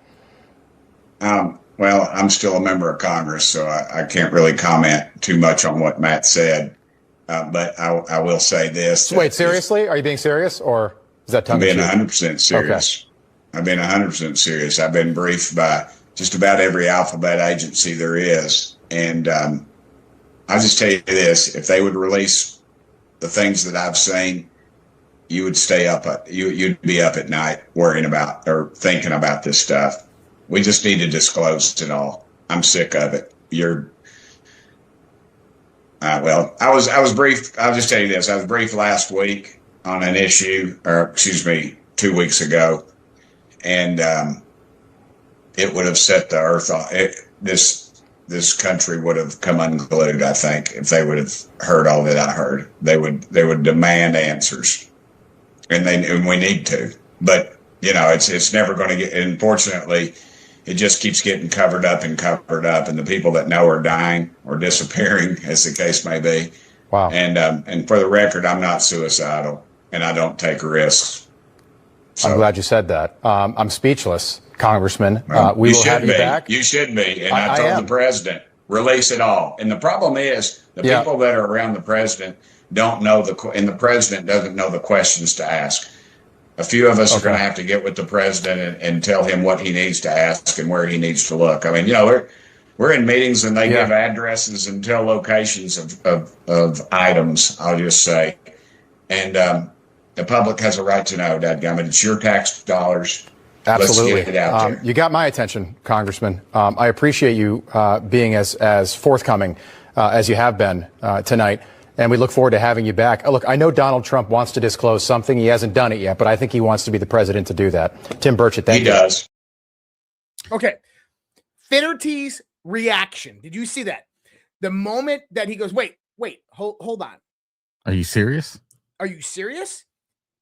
Well, I'm still a member of Congress, so I can't really comment too much on what Matt said. But I will say this. Wait, seriously? Are you being serious, or is that tongue in cheek? I'm being 100% serious. Okay. I've been 100% serious. I've been briefed by just about every alphabet agency there is. And I'll just tell you this. If they would release the things that I've seen, you would stay up. You'd be up at night worrying about or thinking about this stuff. We just need to disclose it all. I'm sick of it. Well, I was briefed. I'll just tell you this. I was briefed last week on an issue, or excuse me, 2 weeks ago. And it would have set the earth on this country would have come unglued, I think, if they would have heard all that I heard. They would demand answers. And we need to. But, it's never going to get, unfortunately, it just keeps getting covered up. And the people that know are dying or disappearing, as the case may be. Wow. And for the record, I'm not suicidal and I don't take risks. So, I'm glad you said that. I'm speechless, Congressman. We will have you back. You should be. And I told the president, release it all. And the problem is the people that are around the president don't know and the president doesn't know the questions to ask. A few of us are going to have to get with the president and tell him what he needs to ask and where he needs to look. I mean, we're in meetings and they give addresses and tell locations of items, I'll just say. And the public has a right to know, dadgummit. It's your tax dollars. Absolutely. Let's get it out there. You got my attention, Congressman. I appreciate you being as forthcoming as you have been tonight. And we look forward to having you back. Look, I know Donald Trump wants to disclose something. He hasn't done it yet, but I think he wants to be the president to do that. Tim Burchett, thank you. He does. Okay. Finnerty's reaction. Did you see that? The moment that he goes, wait, hold on. Are you serious? Are you serious?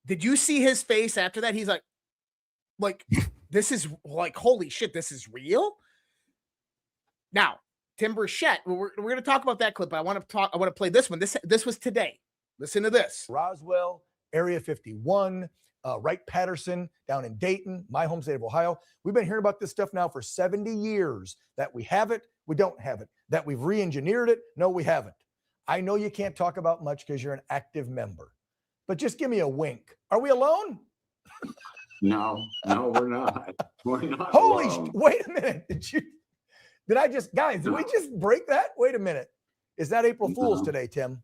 Did you see his face after that? He's like, this is like, holy shit, this is real? Now, Tim Burchett, we're going to talk about that clip, but I want to play this one. This was today. Listen to this. Roswell, Area 51, Wright-Patterson down in Dayton, my home state of Ohio. We've been hearing about this stuff now for 70 years. That we have it, we don't have it. That we've re-engineered it, no, we haven't. I know you can't talk about much because you're an active member, but just give me a wink. Are we alone? No, we're not. We're not. Holy, wait a minute. Did we just break that? Wait a minute. Is that April Fool's today, Tim?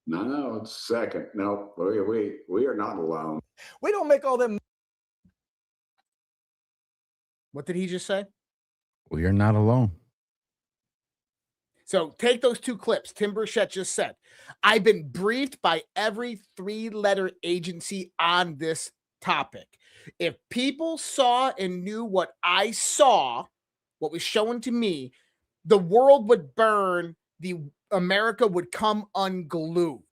No, it's second. No, we are not alone. We don't make all them. What did he just say? We are not alone. So take those two clips. Tim Burchett just said, I've been briefed by every 3-letter agency on this topic. If people saw and knew what I saw, what was shown to me, the world would burn, America would come unglued.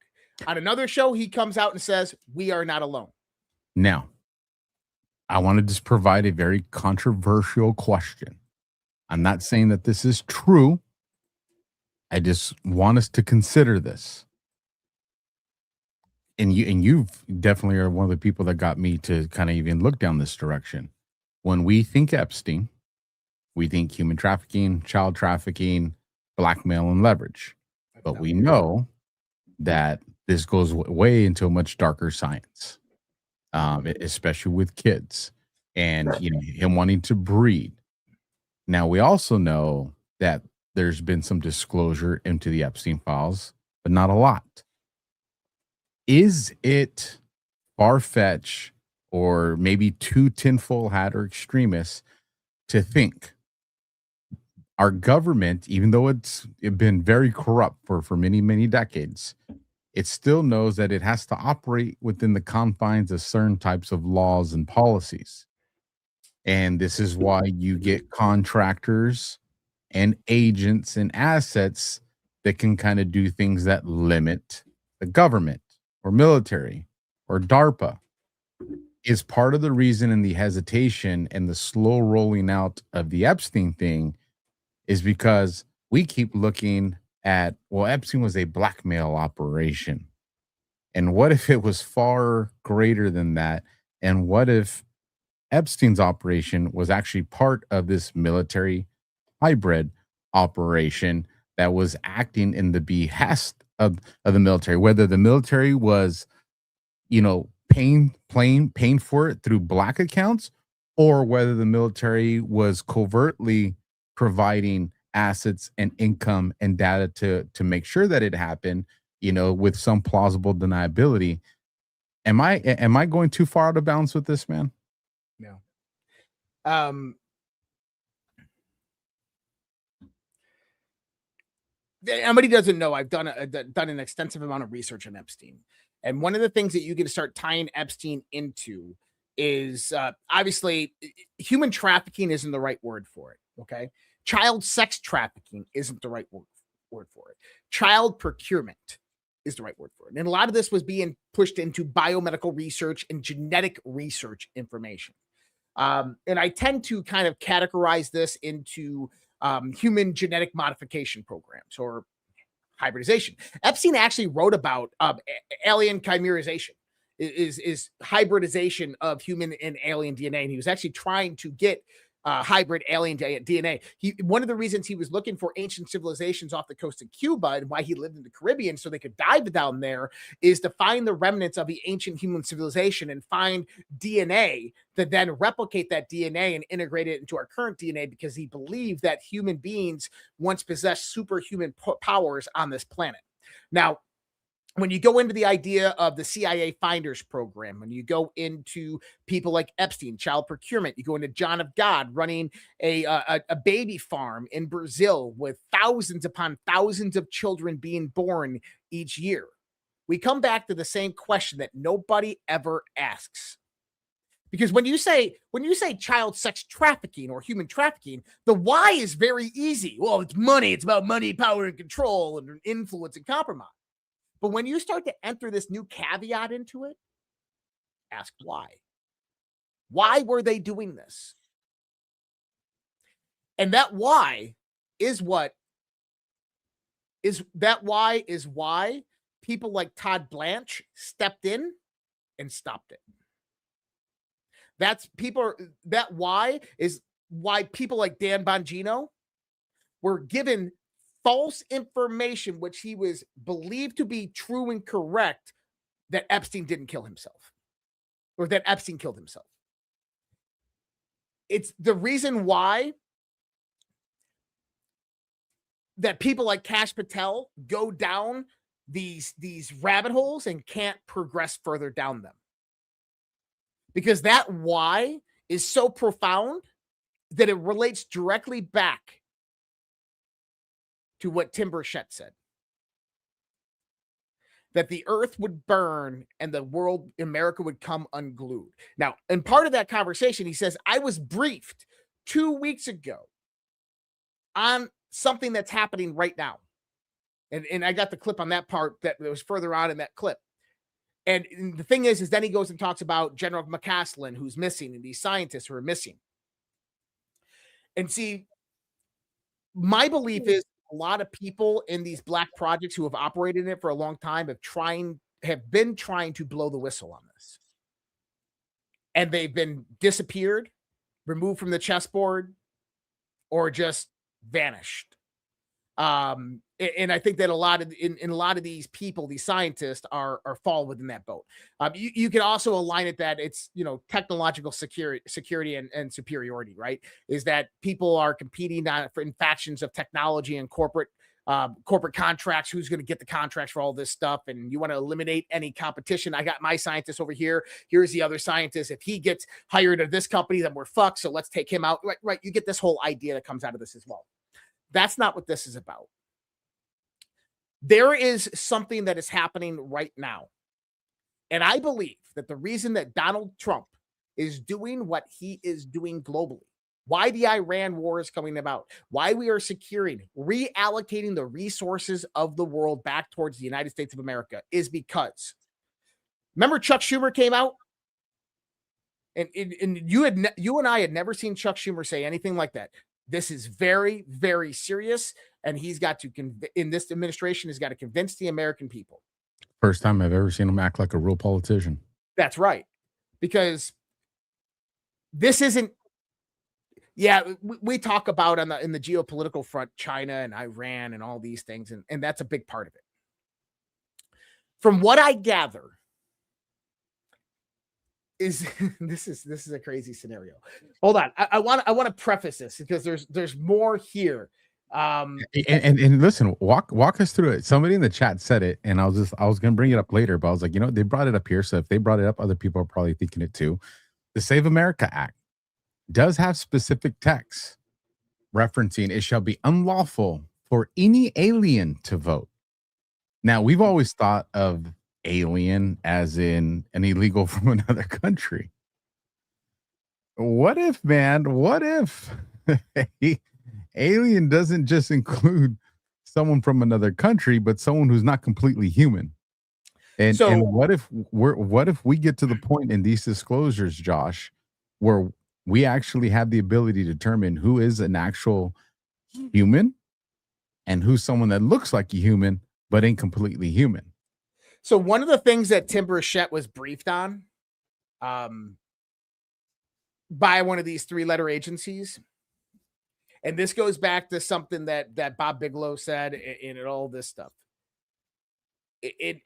On another show, he comes out and says, "We are not alone." Now, I want to just provide a very controversial question. I'm not saying that this is true. I just want us to consider this. And you've definitely are one of the people that got me to kind of even look down this direction. When we think Epstein, we think human trafficking, child trafficking, blackmail, and leverage. But we know that this goes way into a much darker science, especially with kids and him wanting to breed. Now, we also know that there's been some disclosure into the Epstein files, but not a lot. Is it far-fetched or maybe too tinfoil hat or extremists to think our government, even though it's been very corrupt for many, many decades, it still knows that it has to operate within the confines of certain types of laws and policies? And this is why you get contractors and agents and assets that can kind of do things that limit the government or military or DARPA. Is part of the reason and the hesitation and the slow rolling out of the Epstein thing is because we keep looking at, well, Epstein was a blackmail operation. And what if it was far greater than that? And what if Epstein's operation was actually part of this military hybrid operation that was acting in the behest of the military, whether the military was, paying for it through black accounts, or whether the military was covertly providing assets and income and data to make sure that it happened, with some plausible deniability. Am I going too far out of bounds with this, man? No. Anybody doesn't know, I've done an extensive amount of research on Epstein. And one of the things that you can start tying Epstein into is obviously human trafficking isn't the right word for it. Okay. Child sex trafficking isn't the right word for it. Child procurement is the right word for it. And a lot of this was being pushed into biomedical research and genetic research information. And I tend to kind of categorize this into human genetic modification programs or hybridization. Epstein actually wrote about alien chimerization, is hybridization of human and alien DNA. And he was actually trying to get hybrid alien DNA. One of the reasons he was looking for ancient civilizations off the coast of Cuba and why he lived in the Caribbean so they could dive down there is to find the remnants of the ancient human civilization and find DNA to then replicate that DNA and integrate it into our current DNA, because he believed that human beings once possessed superhuman powers on this planet. Now, when you go into the idea of the CIA Finders program, when you go into people like Epstein, child procurement, you go into John of God running a baby farm in Brazil with thousands upon thousands of children being born each year. We come back to the same question that nobody ever asks. Because when you say child sex trafficking or human trafficking, the why is very easy. Well, it's money. It's about money, power, and control, and influence and compromise. But when you start to enter this new caveat into it, ask why. Why were they doing this? And that why is why people like Todd Blanche stepped in and stopped it. That why is why people like Dan Bongino were given false information, which he was believed to be true and correct, that Epstein didn't kill himself or that Epstein killed himself. It's the reason why that people like Kash Patel go down these rabbit holes and can't progress further down them. Because that why is so profound that it relates directly back to what Tim Burchett said. that the earth would burn and the world, America would come unglued. Now, in part of that conversation, he says, I was briefed 2 weeks ago on something that's happening right now. And I got the clip on that part that was further on in that clip. And the thing is then he goes and talks about General McCaslin, who's missing, and these scientists who are missing. And see, my belief is a lot of people in these black projects who have operated in it for a long time have been trying to blow the whistle on this. And they've been disappeared, removed from the chessboard, or just vanished. And I think that a lot of these people, these scientists, are fall within that boat. You can also align it that it's technological security and superiority, right? Is that people are competing in factions of technology and corporate contracts. Who's going to get the contracts for all this stuff? And you want to eliminate any competition. I got my scientist over here. Here's the other scientist. If he gets hired at this company, then we're fucked. So let's take him out. Right. You get this whole idea that comes out of this as well. That's not what this is about. There is something that is happening right now. And I believe that the reason that Donald Trump is doing what he is doing globally, why the Iran war is coming about, why we are reallocating the resources of the world back towards the United States of America, is because, remember Chuck Schumer came out? And you and I had never seen Chuck Schumer say anything like that. This is very, very serious, and he's got to in this administration has got to convince the American people. First time I've ever seen him act like a real politician. That's right, because this isn't. Yeah, we talk about in the geopolitical front, China and Iran and all these things, and that's a big part of it. From what I gather, is this is a crazy scenario. Hold on, I want to preface this because there's more here. And listen, walk us through it. Somebody in the chat said it, and I was gonna bring it up later, but I was like, they brought it up here, so if they brought it up, other people are probably thinking it too. The Save America Act does have specific text referencing it shall be unlawful for any alien to vote. Now, we've always thought of alien as in an illegal from another country. What if alien doesn't just include someone from another country, but someone who's not completely human? And what if we get to the point in these disclosures, Josh, where we actually have the ability to determine who is an actual human and who's someone that looks like a human but ain't completely human? So one of the things that Tim Burchett was briefed on by one of these 3-letter agencies, and this goes back to something that Bob Bigelow said and all this stuff.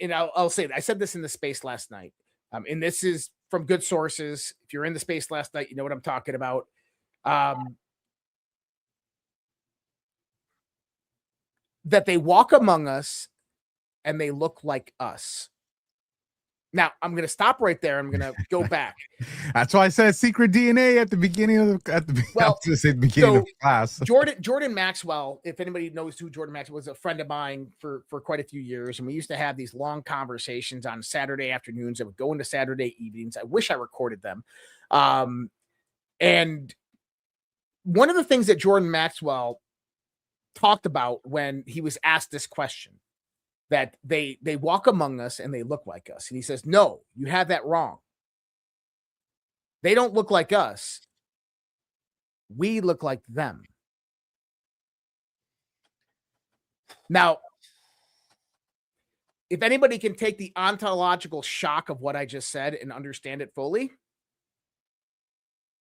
And I'll say that I said this in the space last night, and this is from good sources. If you're in the space last night, you know what I'm talking about. That they walk among us and they look like us. Now, I'm going to stop right there. I'm going to go back. That's why I said secret DNA at the beginning of the class. Jordan Maxwell, if anybody knows who Jordan Maxwell was, a friend of mine for quite a few years. And we used to have these long conversations on Saturday afternoons that would go into Saturday evenings. I wish I recorded them. And one of the things that Jordan Maxwell talked about when he was asked this question, that they walk among us and they look like us. And he says, no, you have that wrong. They don't look like us. We look like them. Now, if anybody can take the ontological shock of what I just said and understand it fully,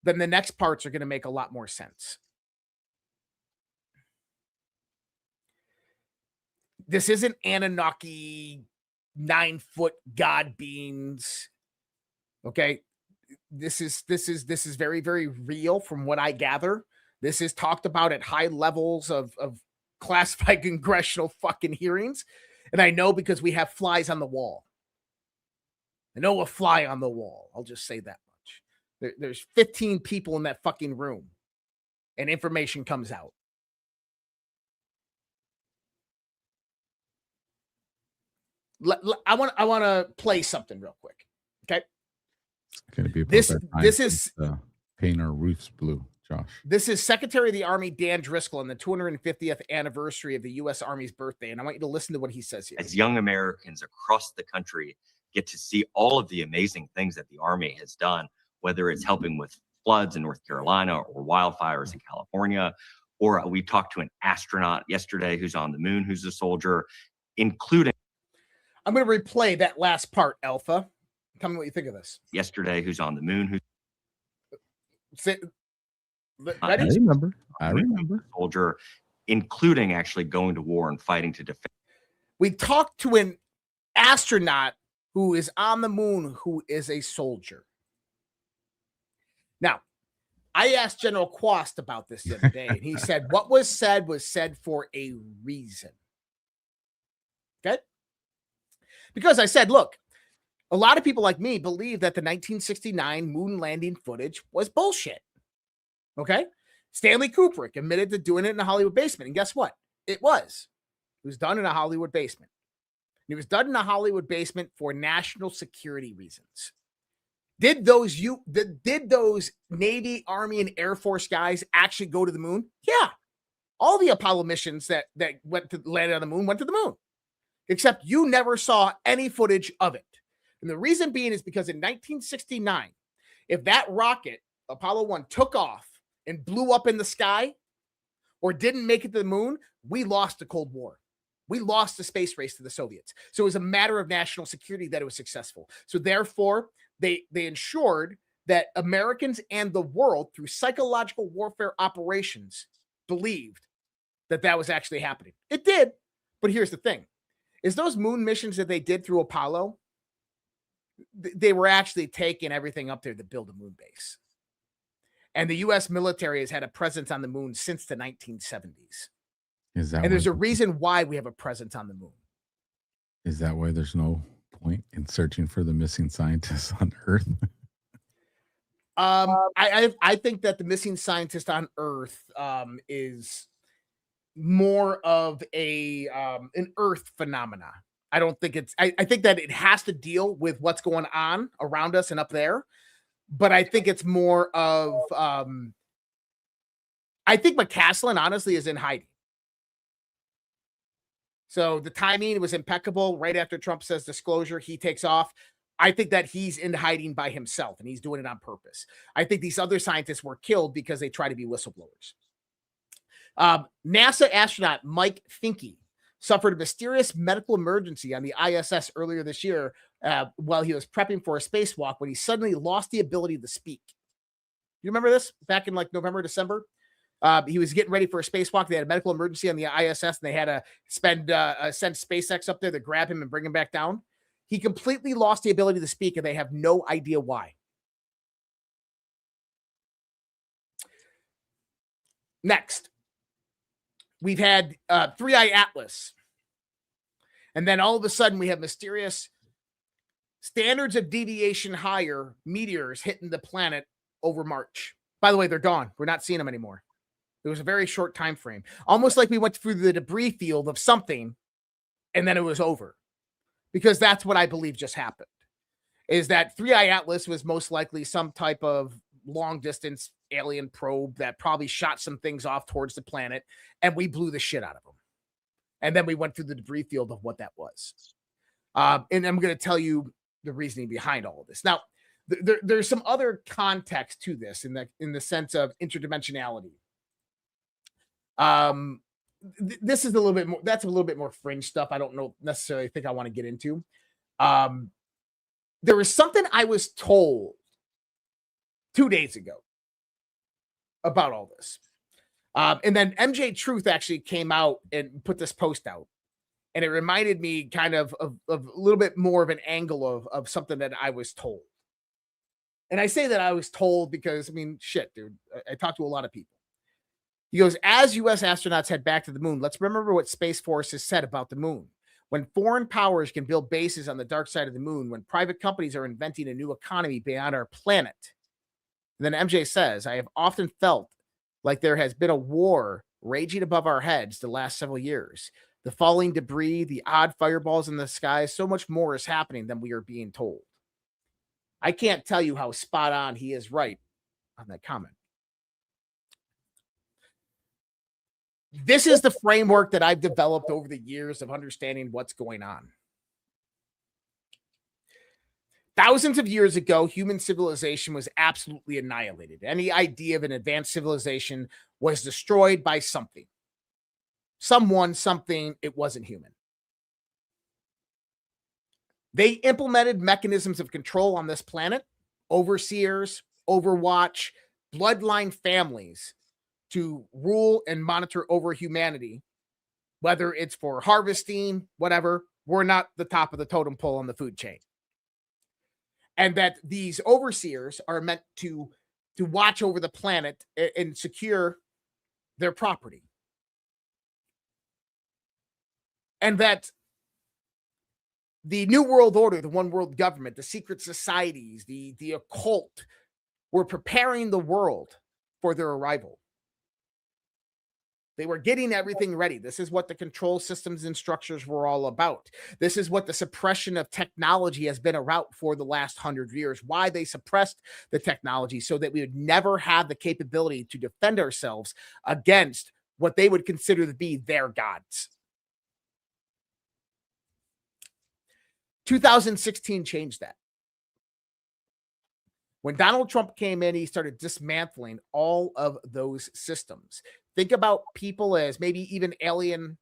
then the next parts are going to make a lot more sense. This isn't Anunnaki 9-foot god beings. Okay. This is very, very real from what I gather. This is talked about at high levels of classified congressional fucking hearings. And I know because we have flies on the wall. I know a fly on the wall. I'll just say that much. There's 15 people in that fucking room and information comes out. I want to play something real quick. Okay. It's gonna be about This that time this since, is paint our roofs blue, Josh. this is Secretary of the Army Dan Driscoll on the 250th anniversary of the U.S. Army's birthday, and I want you to listen to what he says here. As young Americans across the country get to see all of the amazing things that the Army has done, whether it's helping with floods in North Carolina or wildfires in California, or we talked to an astronaut yesterday who's on the moon, who's a soldier, including. I'm going to replay that last part, Alpha. Tell me what you think of this. Yesterday, who's on the moon, who's. I remember. Soldier, including actually going to war and fighting to defend. We talked to an astronaut who is on the moon, who is a soldier. Now, I asked General Quast about this the other day, and he said what was said for a reason. Okay? Because I said, look, a lot of people like me believe that the 1969 moon landing footage was bullshit. Okay? Stanley Kubrick admitted to doing it in a Hollywood basement. And guess what? It was. It was done in a Hollywood basement. And it was done in a Hollywood basement for national security reasons. Did those Navy, Army, and Air Force guys actually go to the moon? Yeah. All the Apollo missions that went to landed on the moon went to the moon. Except you never saw any footage of it. And the reason being is because in 1969, if that rocket, Apollo 1, took off and blew up in the sky or didn't make it to the moon, we lost the Cold War. We lost the space race to the Soviets. So it was a matter of national security that it was successful. So therefore, they ensured that Americans and the world, through psychological warfare operations, believed that that was actually happening. It did. But here's the thing. Is those moon missions that they did through Apollo, they were actually taking everything up there to build a moon base. And the U.S. military has had a presence on the moon since the 1970s. And there's a reason why we have a presence on the moon. Is that why there's no point in searching for the missing scientists on Earth? I think that the missing scientist on Earth is more of an Earth phenomena. I don't think it's. I think that it has to deal with what's going on around us and up there, but I think it's more of. I think McCaslin honestly is in hiding. So the timing was impeccable. Right after Trump says disclosure, he takes off. I think that he's in hiding by himself, and he's doing it on purpose. I think these other scientists were killed because they try to be whistleblowers. NASA astronaut Mike Finke suffered a mysterious medical emergency on the ISS earlier this year while he was prepping for a spacewalk when he suddenly lost the ability to speak. You remember this back in like November, December? He was getting ready for a spacewalk. They had a medical emergency on the ISS, and they had to send SpaceX up there to grab him and bring him back down. He completely lost the ability to speak, and they have no idea why. Next, we've had Three-Eye Atlas. And then all of a sudden, we have mysterious standards of deviation higher meteors hitting the planet over March. By the way, they're gone. We're not seeing them anymore. It was a very short time frame. Almost like we went through the debris field of something, and then it was over. Because that's what I believe just happened. Is that Three-Eye Atlas was most likely some type of long-distance alien probe that probably shot some things off towards the planet, and we blew the shit out of them. And then we went through the debris field of what that was. And I'm going to tell you the reasoning behind all of this. Now, there's some other context to this in the sense of interdimensionality. This is a little bit more, that's a little bit more fringe stuff. I don't know necessarily think I want to get into. There was something I was told 2 days ago about all this. And then MJ Truth actually came out and put this post out. And it reminded me kind of a little bit more of an angle of something that I was told. And I say that I was told because, I mean, shit, dude, I talked to a lot of people. He goes, as U.S. astronauts head back to the moon, let's remember what Space Force has said about the moon. When foreign powers can build bases on the dark side of the moon, when private companies are inventing a new economy beyond our planet. And then MJ says, I have often felt like there has been a war raging above our heads the last several years. the falling debris, the odd fireballs in the sky. So much more is happening than we are being told. I can't tell you how spot on he is right on that comment. This is the framework that I've developed over the years of understanding what's going on. Thousands of years ago, human civilization was absolutely annihilated. Any idea of an advanced civilization was destroyed by something. Someone, something, it wasn't human. They implemented mechanisms of control on this planet, overseers, Overwatch, bloodline families to rule and monitor over humanity, whether it's for harvesting, whatever. We're not the top of the totem pole on the food chain. And that these overseers are meant to watch over the planet and secure their property. And that the New World Order, the One World Government, the secret societies, the occult, were preparing the world for their arrival. They were getting everything ready. This is what the control systems and structures were all about. This is what the suppression of technology has been about for the last 100 years. Why they suppressed the technology, so that we would never have the capability to defend ourselves against what they would consider to be their gods. 2016 changed that. When Donald Trump came in, he started dismantling all of those systems. Think about people as maybe even alien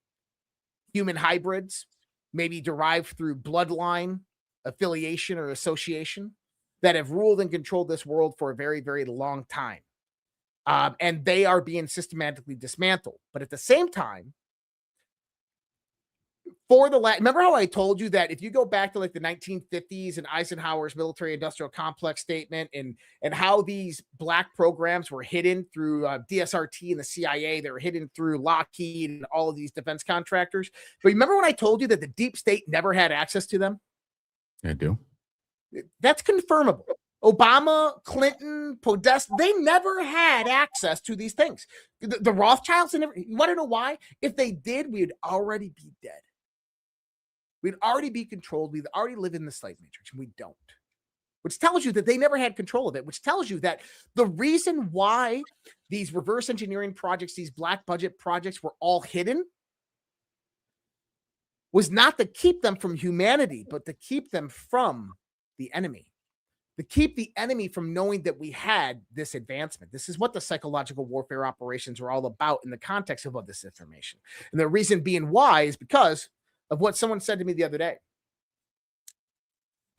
human hybrids, maybe derived through bloodline affiliation or association, that have ruled and controlled this world for a very, very long time. And they are being systematically dismantled. But at the same time, remember how I told you that if you go back to like the 1950s and Eisenhower's military industrial complex statement and how these black programs were hidden through DSRT and the CIA, they were hidden through Lockheed and all of these defense contractors. But remember when I told you that the deep state never had access to them? I do. That's confirmable. Obama, Clinton, Podesta, they never had access to these things. The Rothschilds, you want to know why? If they did, we would already be dead. We'd already be controlled. We'd already live in the slave matrix, and we don't. Which tells you that they never had control of it, which tells you that the reason why these reverse engineering projects, these black budget projects were all hidden was not to keep them from humanity, but to keep them from the enemy. To keep the enemy from knowing that we had this advancement. This is what the psychological warfare operations are all about in the context of all this information. And the reason being why is because of what someone said to me the other day.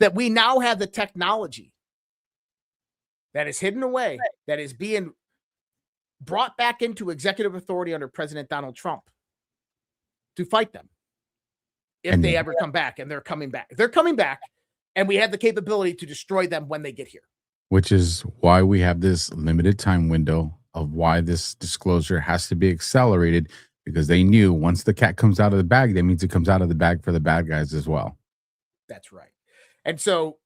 That we now have the technology that is hidden away, that is being brought back into executive authority under President Donald Trump to fight them. If they ever come back, and they're coming back. They're coming back, and we have the capability to destroy them when they get here. Which is why we have this limited time window of why this disclosure has to be accelerated, because they knew once the cat comes out of the bag, that means it comes out of the bag for the bad guys as well. That's right. And so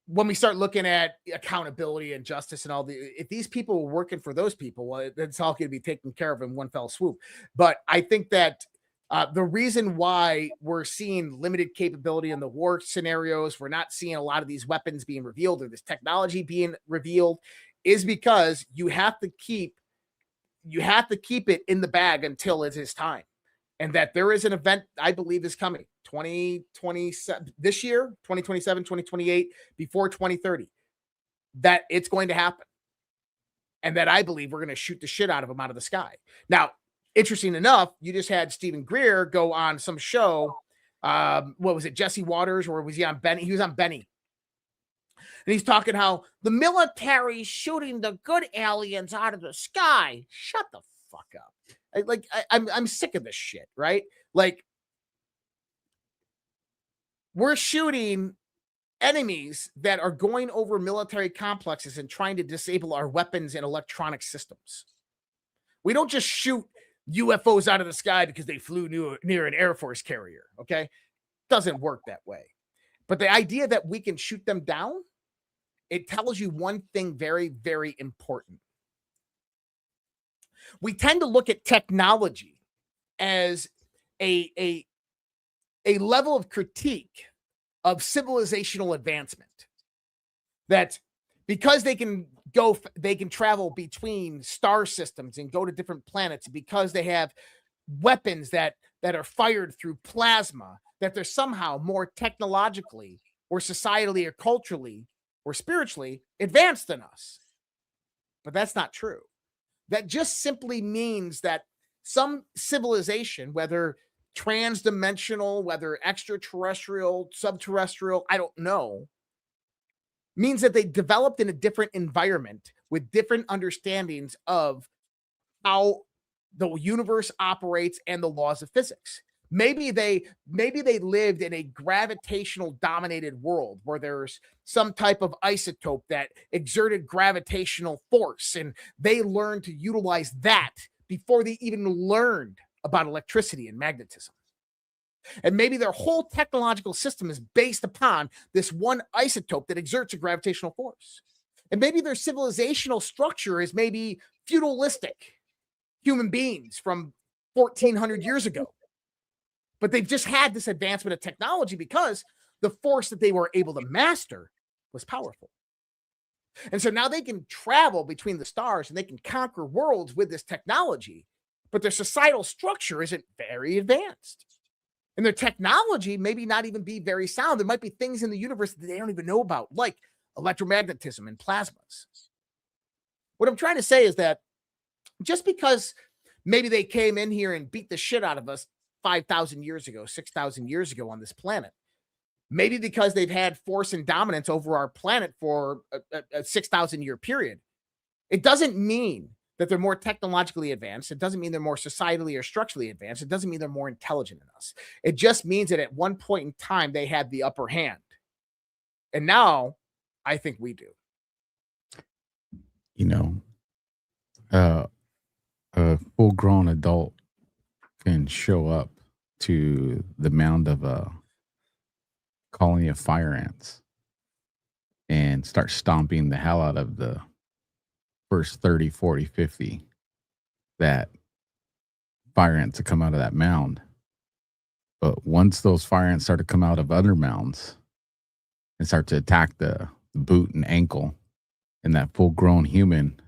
when we start looking at accountability and justice and all if these people were working for those people, well, it's all going to be taken care of in one fell swoop. But I think that the reason why we're seeing limited capability in the war scenarios, we're not seeing a lot of these weapons being revealed or this technology being revealed, is because you have to keep it in the bag until it is time. And that there is an event I believe is coming 2027 this year, 2027, 2028, before 2030, that it's going to happen. And that I believe we're going to shoot the shit out of them out of the sky. Now, interesting enough, you just had Stephen Greer go on some show. What was it, Jesse Waters, or was he on Benny? He was on Benny. And he's talking how the military's shooting the good aliens out of the sky. Shut the fuck up. I'm sick of this shit, right? Like, we're shooting enemies that are going over military complexes and trying to disable our weapons and electronic systems. We don't just shoot UFOs out of the sky because they flew near an Air Force carrier, okay? Doesn't work that way. But the idea that we can shoot them down, it tells you one thing very, very important. We tend to look at technology as a level of critique of civilizational advancement that because they can travel between star systems and go to different planets, because they have weapons that are fired through plasma, that they're somehow more technologically or societally or culturally or spiritually advanced than us. But that's not true. That just simply means that some civilization, whether transdimensional, whether extraterrestrial, subterrestrial, I don't know, means that they developed in a different environment with different understandings of how the universe operates and the laws of physics. Maybe they lived in a gravitational dominated world where there's some type of isotope that exerted gravitational force, and they learned to utilize that before they even learned about electricity and magnetism. And maybe their whole technological system is based upon this one isotope that exerts a gravitational force. And maybe their civilizational structure is maybe feudalistic human beings from 1400 years ago. But they've just had this advancement of technology because the force that they were able to master was powerful. And so now they can travel between the stars and they can conquer worlds with this technology, but their societal structure isn't very advanced. And their technology maybe not even be very sound. There might be things in the universe that they don't even know about, like electromagnetism and plasmas. What I'm trying to say is that just because maybe they came in here and beat the shit out of us 5,000 years ago, 6,000 years ago on this planet, maybe because they've had force and dominance over our planet for a 6,000 year period, it doesn't mean that they're more technologically advanced. It doesn't mean they're more societally or structurally advanced. It doesn't mean they're more intelligent than us. It just means that at one point in time, they had the upper hand. And now I think we do. You know, a full-grown adult can show up to the mound of a colony of fire ants and start stomping the hell out of the first 30, 40, 50 that fire ants to come out of that mound. But once those fire ants start to come out of other mounds and start to attack the boot and ankle and that full-grown human,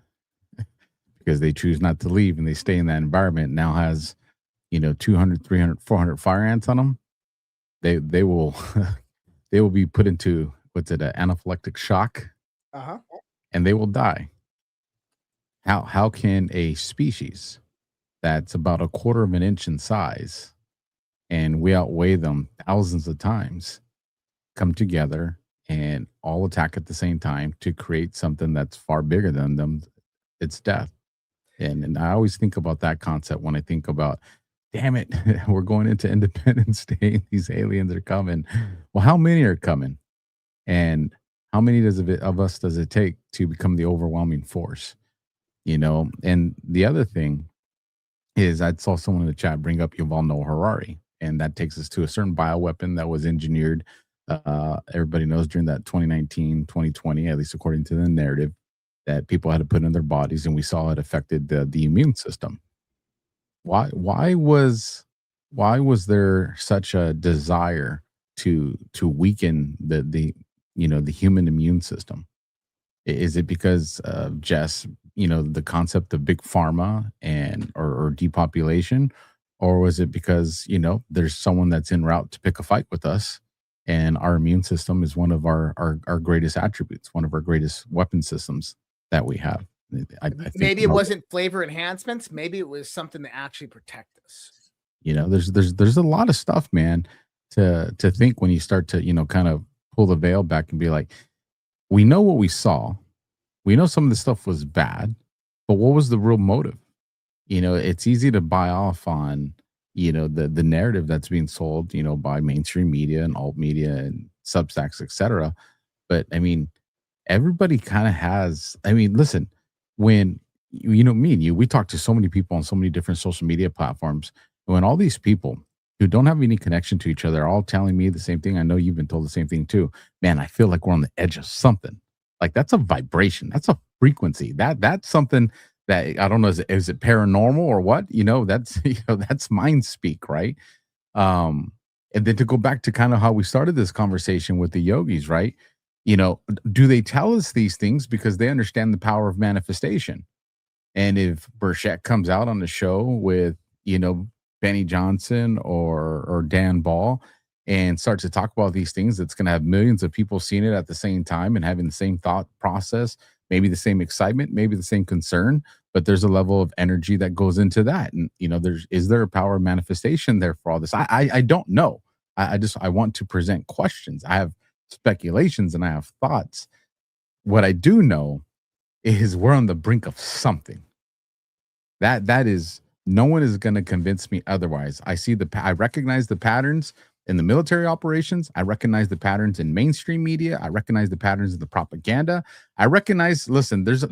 because they choose not to leave and they stay in that environment, now has, 200, 300, 400 fire ants on them, they will they will be put into an anaphylactic shock, and they will die. How can a species that's about a quarter of an inch in size and we outweigh them thousands of times come together and all attack at the same time to create something that's far bigger than them? It's death. And I always think about that concept when I think about, damn it, we're going into Independence Day. These aliens are coming. Well, how many are coming? And how many of us does it take to become the overwhelming force? And the other thing is, I saw someone in the chat bring up Yuval Noah Harari, and that takes us to a certain bioweapon that was engineered. Everybody knows during that 2019, 2020, at least according to the narrative, that people had to put in their bodies, and we saw it affected the immune system. Why was there such a desire to weaken the human immune system? Is it because of just the concept of big pharma or depopulation, or was it because there's someone that's en route to pick a fight with us, and our immune system is one of our greatest attributes, one of our greatest weapon systems that we have? I think maybe it wasn't flavor enhancements. Maybe it was something to actually protect us. There's a lot of stuff, man, to think when you start to kind of pull the veil back and be like, we know what we saw, we know some of the stuff was bad, but what was the real motive? It's easy to buy off on the narrative that's being sold by mainstream media and alt media and Substacks, etc. But I mean, everybody kind of has. I mean, listen, when me and you, we talk to so many people on so many different social media platforms, and when all these people who don't have any connection to each other are all telling me the same thing, I know you've been told the same thing too. Man, I feel like we're on the edge of something. Like, that's a vibration, that's a frequency, that's something that I don't know, is it paranormal or what? That's that's mind speak, right? And then to go back to kind of how we started this conversation with the yogis, right? Do they tell us these things because they understand the power of manifestation? And if Burchett comes out on the show with, Benny Johnson or Dan Ball and starts to talk about these things, it's going to have millions of people seeing it at the same time and having the same thought process, maybe the same excitement, maybe the same concern, but there's a level of energy that goes into that. And, is there a power of manifestation there for all this? I don't know. I want to present questions. I have speculations and I have thoughts. What I do know is we're on the brink of something. That is, no one is going to convince me otherwise. I recognize the patterns in the military operations. I recognize the patterns in mainstream media. I recognize the patterns in the propaganda. I recognize, listen, there's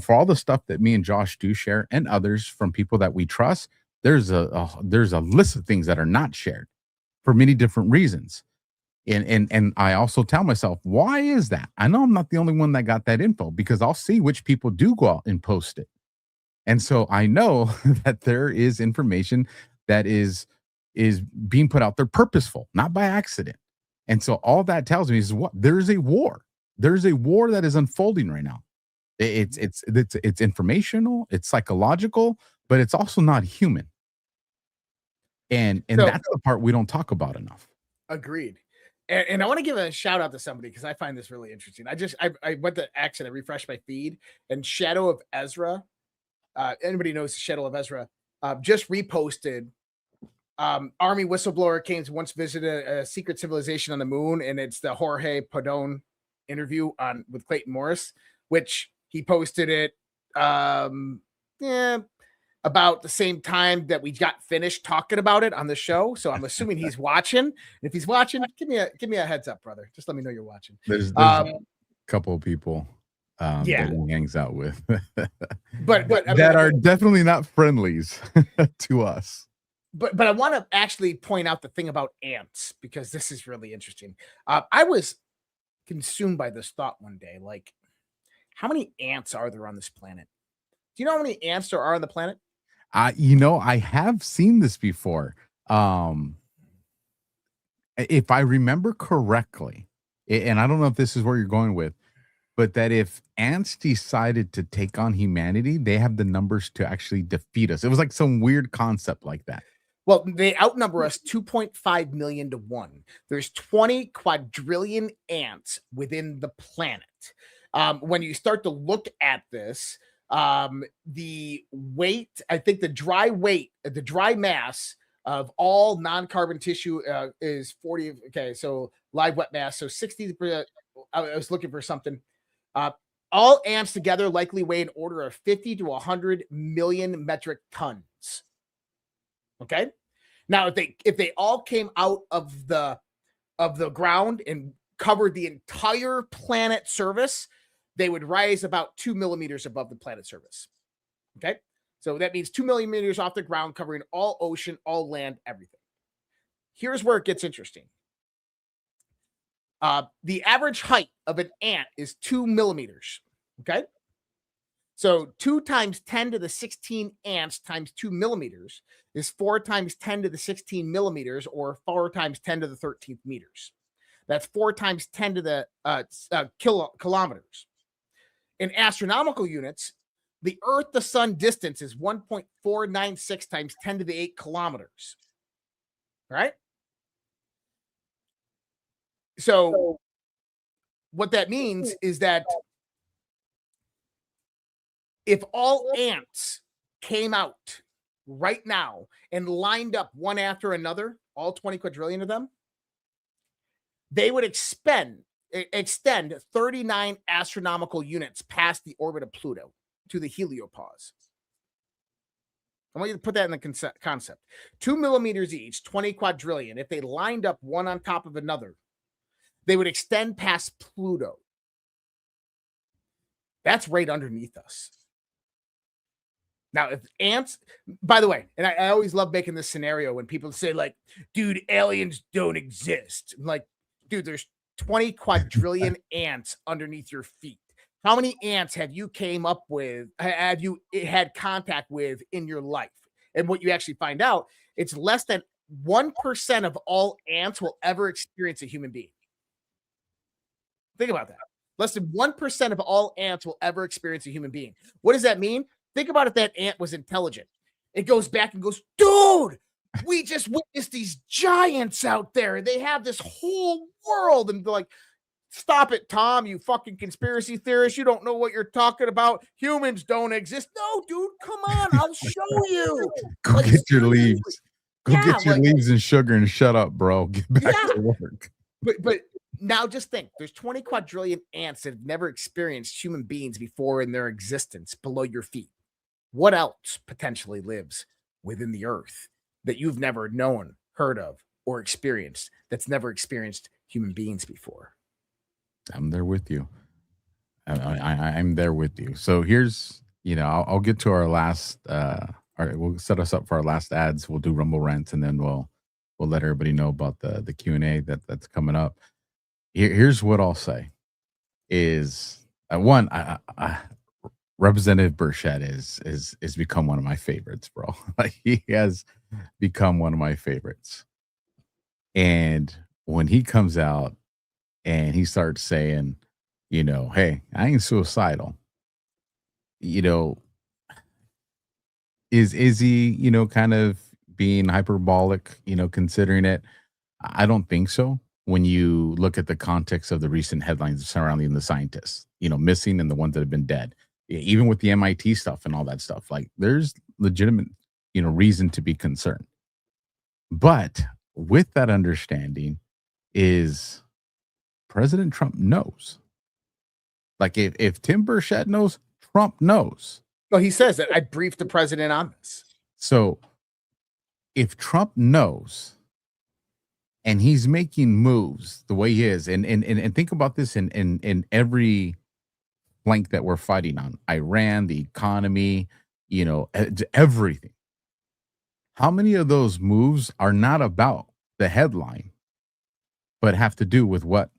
for all the stuff that me and Josh do share and others from people that we trust, there's a list of things that are not shared for many different reasons. And I also tell myself, why is that? I know I'm not the only one that got that info, because I'll see which people do go out and post it. And so I know that there is information that is being put out there purposeful, not by accident. And so all that tells me is what there's a war. There's a war that is unfolding right now. It's informational, it's psychological, but it's also not human. And that's the part we don't talk about enough. Agreed. And I want to give a shout out to somebody because I find this really interesting. I went to X and I refreshed my feed, and Shadow of Ezra, anybody knows Shadow of Ezra, just reposted Army whistleblower came to once visit a secret civilization on the moon, and it's the Jorge Padon interview with Clayton Morris, which he posted it about the same time that we got finished talking about it on the show. So I'm assuming he's watching. And if he's watching, give me a heads up, brother. Just let me know you're watching. There's a couple of people that he hangs out with, but that are definitely not friendlies to us. But I want to actually point out the thing about ants, because this is really interesting. I was consumed by this thought one day, like, how many ants are there on this planet? Do you know how many ants there are on the planet? I have seen this before. If I remember correctly, and I don't know if this is where you're going with, but that if ants decided to take on humanity, they have the numbers to actually defeat us. It was like some weird concept like that. Well, they outnumber us 2.5 million to 1. There's 20 quadrillion ants within the planet. When you start to look at this, the weight, I think the dry mass of all non-carbon tissue is 40. Okay, so live wet mass, so 60. I was looking for something. All ants together likely weigh an order of 50 to 100 million metric tons. Okay, now if they all came out of the ground and covered the entire planet surface, they would rise about 2 millimeters above the planet surface. Okay, so that means 2 millimeters off the ground, covering all ocean, all land, everything. Here's where it gets interesting. The average height of an ant is 2 millimeters. Okay, so 2 times 10 to the 16 ants times 2 millimeters is 4 times 10 to the 16 millimeters, or 4 times 10 to the 13th meters. That's 4 times 10 to the kilometers. In astronomical units, the Earth to Sun distance is 1.496 times 10 to the 8 kilometers. Right? So what that means is that if all ants came out right now and lined up one after another, all 20 quadrillion of them, they would extend 39 astronomical units past the orbit of Pluto to the heliopause. I want you to put that in the concept. 2 millimeters each, 20 quadrillion. If they lined up one on top of another, they would extend past Pluto. That's right underneath us. Now, if ants, by the way, and I always love making this scenario when people say, like, dude, aliens don't exist. I'm like, dude, there's 20 quadrillion ants underneath your feet. How many ants have you had contact with in your life? And what you actually find out, it's less than 1% of all ants will ever experience a human being. Think about that. Less than 1% of all ants will ever experience a human being. What does that mean? Think about if that ant was intelligent. It goes back and goes, dude, we just witnessed these giants out there. They have this whole world. And they're like, stop it, Tom, you fucking conspiracy theorist. You don't know what you're talking about. Humans don't exist. No, dude, come on. I'll show you. Go Like, get your seriously. leaves. Go get your leaves and sugar and shut up, bro. Get back to work. But now just think, there's 20 quadrillion ants that have never experienced human beings before in their existence below your feet. What else potentially lives within the earth that you've never known, heard of, or experienced that's never experienced human beings before? I'm there with you. I'm there with you. So here's, I'll get to our last. All right, we'll set us up for our last ads. We'll do Rumble Rants, and then we'll let everybody know about the Q&A that's coming up. Here's what I'll say: is one, Representative Burchett is become one of my favorites, bro. Like, he has become one of my favorites, and when he comes out and he starts saying, hey, I ain't suicidal. Is he, kind of being hyperbolic, considering it? I don't think so. When you look at the context of the recent headlines surrounding the scientists, missing and the ones that have been dead, even with the MIT stuff and all that stuff, like, there's legitimate, reason to be concerned. But with that understanding is President Trump knows. Like, if Tim Burchett knows, Trump knows. Well, he says that I briefed the president on this. So if Trump knows and he's making moves the way he is, and think about this in every flank that we're fighting on, Iran, the economy, everything. How many of those moves are not about the headline, but have to do with what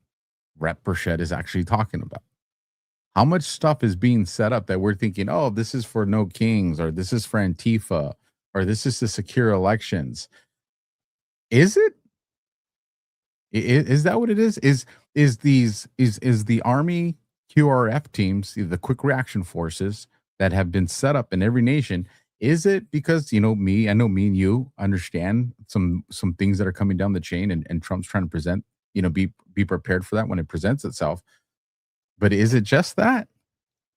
Rep Burchett is actually talking about? How much stuff is being set up that we're thinking, oh, this is for no kings, or this is for Antifa, or this is to secure elections? Is it? Is that what it is? Is the Army QRF teams, the quick reaction forces that have been set up in every nation? Is it because, I know me and you understand some things that are coming down the chain, and Trump's trying to present, be prepared for that when it presents itself. But is it just that?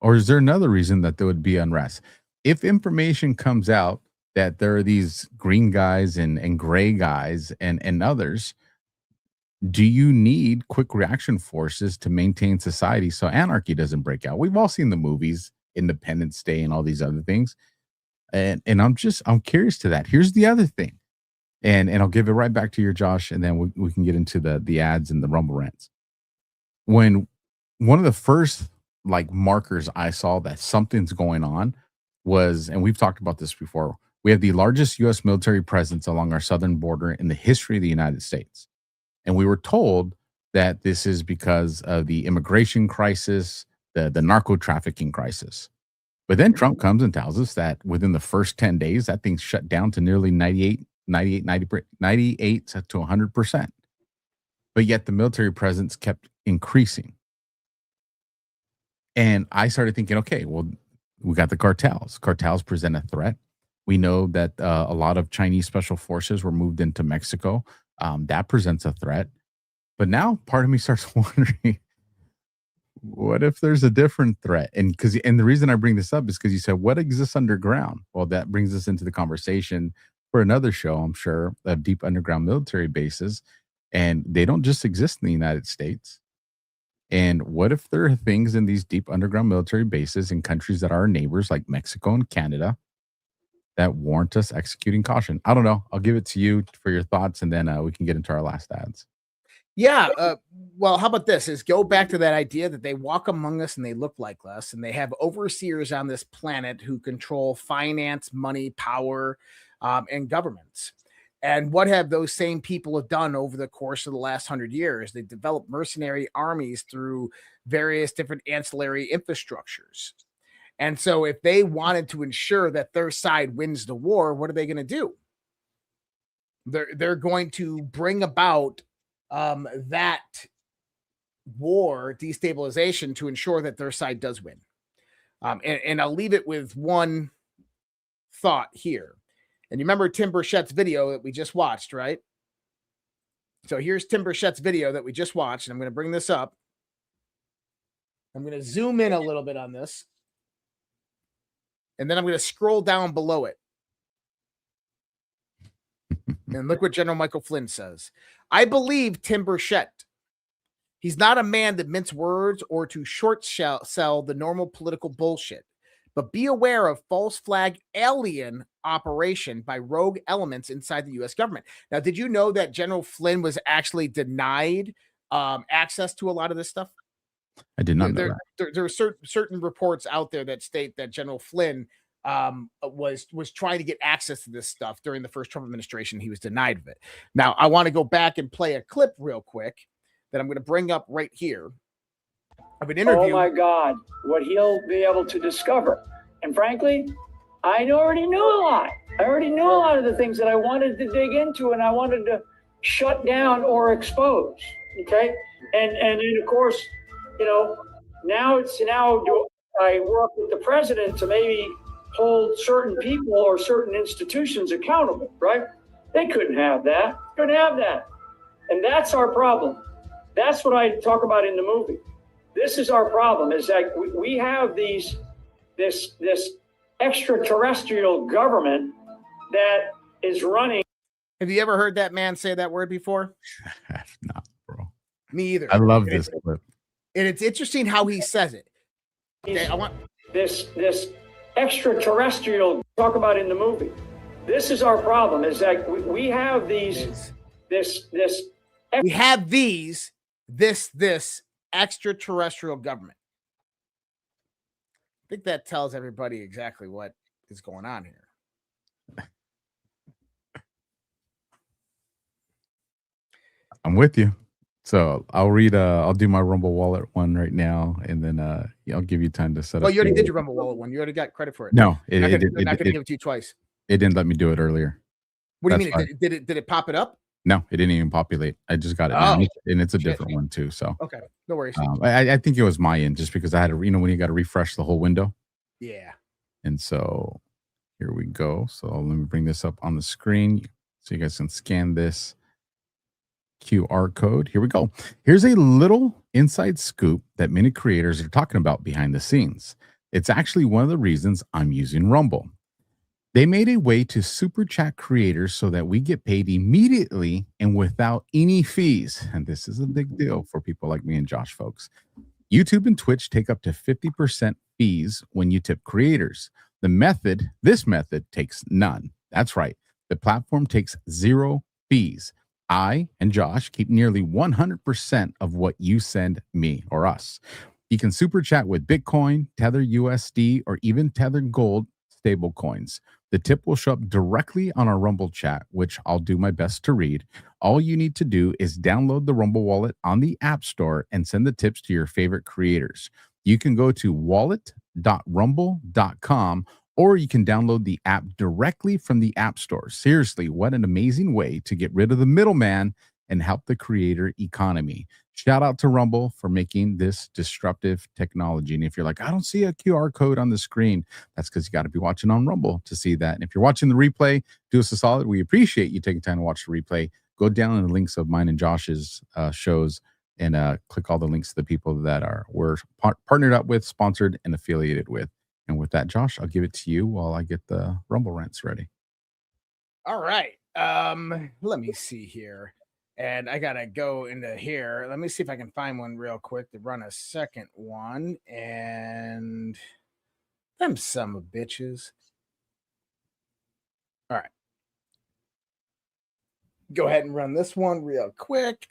Or is there another reason that there would be unrest? If information comes out that there are these green guys and gray guys and others, do you need quick reaction forces to maintain society so anarchy doesn't break out? We've all seen the movies, Independence Day and all these other things. And I'm curious to that. Here's the other thing. And I'll give it right back to your Josh, and then we can get into the ads and the Rumble Rants. When one of the first markers I saw that something's going on was, and we've talked about this before, we have the largest U.S. military presence along our southern border in the history of the United States. And we were told that this is because of the immigration crisis, the narco trafficking crisis. But then Trump comes and tells us that within the first 10 days, that thing's shut down to nearly 98 to 100%. But yet the military presence kept increasing. And I started thinking, okay, well, we got the cartels. Cartels present a threat. We know that a lot of Chinese special forces were moved into Mexico. That presents a threat. But now part of me starts wondering, what if there's a different threat? And the reason I bring this up is because you said, what exists underground? Well, that brings us into the conversation for another show, I'm sure, of deep underground military bases. And they don't just exist in the United States. And what if there are things in these deep underground military bases in countries that are our neighbors, like Mexico and Canada, that warrant us executing caution? I don't know. I'll give it to you for your thoughts, and then we can get into our last ads. Yeah. Well, how about this? Is go back to that idea that they walk among us and they look like us, and they have overseers on this planet who control finance, money, power, and governments. And what have those same people have done over the course of the last 100 years? They've developed mercenary armies through various different ancillary infrastructures. And so if they wanted to ensure that their side wins the war, what are they going to do? They're going to bring about that war destabilization to ensure that their side does win. And I'll leave it with one thought here. And you remember Tim Burchett's video that we just watched, right? So here's Tim Burchett's video that we just watched. And I'm going to bring this up. I'm going to zoom in a little bit on this. And then I'm going to scroll down below it. And look what General Michael Flynn says. I believe Tim Burchett. He's not a man to mince words or to short sell the normal political bullshit. But be aware of false flag alien operation by rogue elements inside the U.S. government. Now, did you know that General Flynn was actually denied access to a lot of this stuff? I did not know that. There are certain reports out there that state that General Flynn was trying to get access to this stuff during the first Trump administration. He was denied of it. Now, I want to go back and play a clip real quick that I'm going to bring up right here of an interview. Oh my God, what he'll be able to discover. And frankly, I already knew a lot. I already knew a lot of the things that I wanted to dig into and I wanted to shut down or expose. Okay. And then of course, you know, now do I work with the president to maybe hold certain people or certain institutions accountable, right? They couldn't have that. Couldn't have that. And that's our problem. That's what I talk about in the movie. This is our problem, is that we have this extraterrestrial government that is running. Have you ever heard that man say that word before? Not, bro. Me either. I love this clip. And it's interesting how he says it. Okay, I want this extraterrestrial talk about in the movie. This is our problem, is that we have this extraterrestrial government. I think that tells everybody exactly what is going on here. I'm with you. So I'll do my Rumble Wallet one right now, and then I'll give you time to set up. Well, you already did your Rumble Wallet one. You already got credit for it. No, I'm not going to give it to you twice. It didn't let me do it earlier. What do you mean? Did it pop it up? No, it didn't even populate. I just got it now, and it's a different one too. So okay, no worries. I think it was my end, just because I had to, when you got to refresh the whole window. Yeah. And so here we go. So let me bring this up on the screen so you guys can scan this QR code. Here we go. Here's a little inside scoop that many creators are talking about behind the scenes. It's actually one of the reasons I'm using Rumble. They made a way to super chat creators so that we get paid immediately and without any fees. And this is a big deal for people like me and Josh, folks. YouTube and Twitch take up to 50% fees when you tip creators. This method takes none. That's right. The platform takes 0 fees. I and Josh keep nearly 100% of what you send me or us. You can super chat with Bitcoin, Tether USD, or even Tether Gold stable coins. The tip will show up directly on our Rumble chat, which I'll do my best to read. All you need to do is download the Rumble wallet on the App Store and send the tips to your favorite creators. You can go to wallet.rumble.com, or you can download the app directly from the App Store. Seriously, what an amazing way to get rid of the middleman and help the creator economy. Shout out to Rumble for making this disruptive technology. And if you're like, I don't see a QR code on the screen, that's because you got to be watching on Rumble to see that. And if you're watching the replay, do us a solid. We appreciate you taking time to watch the replay. Go down in the links of mine and Josh's shows and click all the links to the people that we're partnered up with, sponsored, and affiliated with. And with that, Josh, I'll give it to you while I get the Rumble rants ready. All right. Let me see here. And I got to go into here. Let me see if I can find one real quick to run a second one. And them some of bitches. All right. Go ahead and run this one real quick.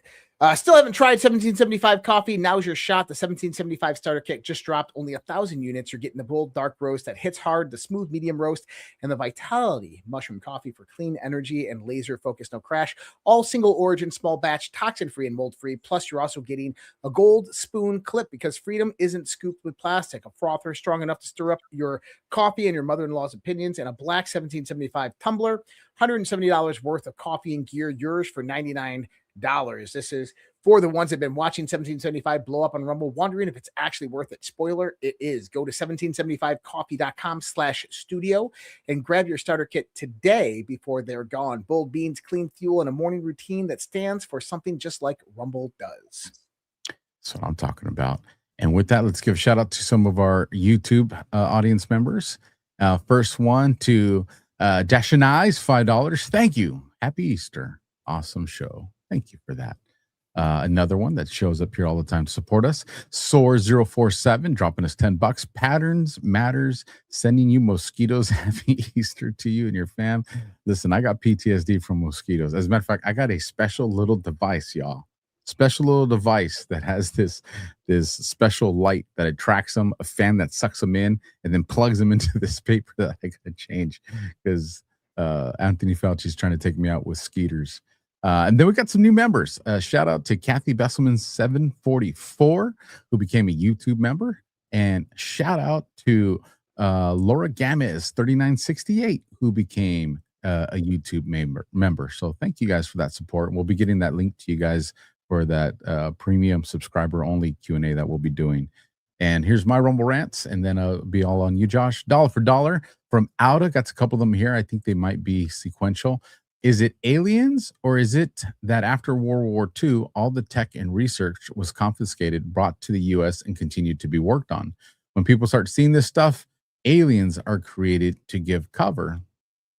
Still haven't tried 1775 coffee. Now's your shot. The 1775 starter kit just dropped. Only 1,000 units. You're getting the bold dark roast that hits hard, the smooth medium roast, and the vitality mushroom coffee for clean energy and laser focus, no crash. All single origin, small batch, toxin free and mold free. Plus, you're also getting a gold spoon clip because freedom isn't scooped with plastic. A frother strong enough to stir up your coffee and your mother-in-law's opinions, and a black 1775 tumbler. $170 worth of coffee and gear, yours for $99. This is for the ones that have been watching 1775 blow up on Rumble, wondering if it's actually worth it. Spoiler, it is. Go to 1775coffee.com/studio and grab your starter kit today before they're gone. Bold beans, clean fuel, and a morning routine that stands for something just like Rumble does. That's what I'm talking about. And with that, let's give a shout out to some of our YouTube audience members. First one to Dash and Eyes, $5. Thank you. Happy Easter. Awesome show. Thank you for that. Another one that shows up here all the time to support us. Soar047 dropping us $10. Patterns Matters, sending you mosquitoes. Happy Easter to you and your fam. Listen, I got PTSD from mosquitoes. As a matter of fact, I got a special little device, y'all. Special little device that has this special light that attracts them, a fan that sucks them in, and then plugs them into this paper that I gotta change because Anthony Fauci's trying to take me out with skeeters. And then we got some new members. Shout out to Kathy Besselman 744, who became a YouTube member. And shout out to Laura Gamez 3968, who became a YouTube member. So thank you guys for that support. We'll be getting that link to you guys for that premium subscriber only Q&A that we'll be doing. And here's my Rumble rants, and then it'll be all on you, Josh. Dollar for dollar from Auda. Got a couple of them here. I think they might be sequential. Is it aliens, or is it that after World War II, all the tech and research was confiscated, brought to the U.S., and continued to be worked on? When people start seeing this stuff, aliens are created to give cover.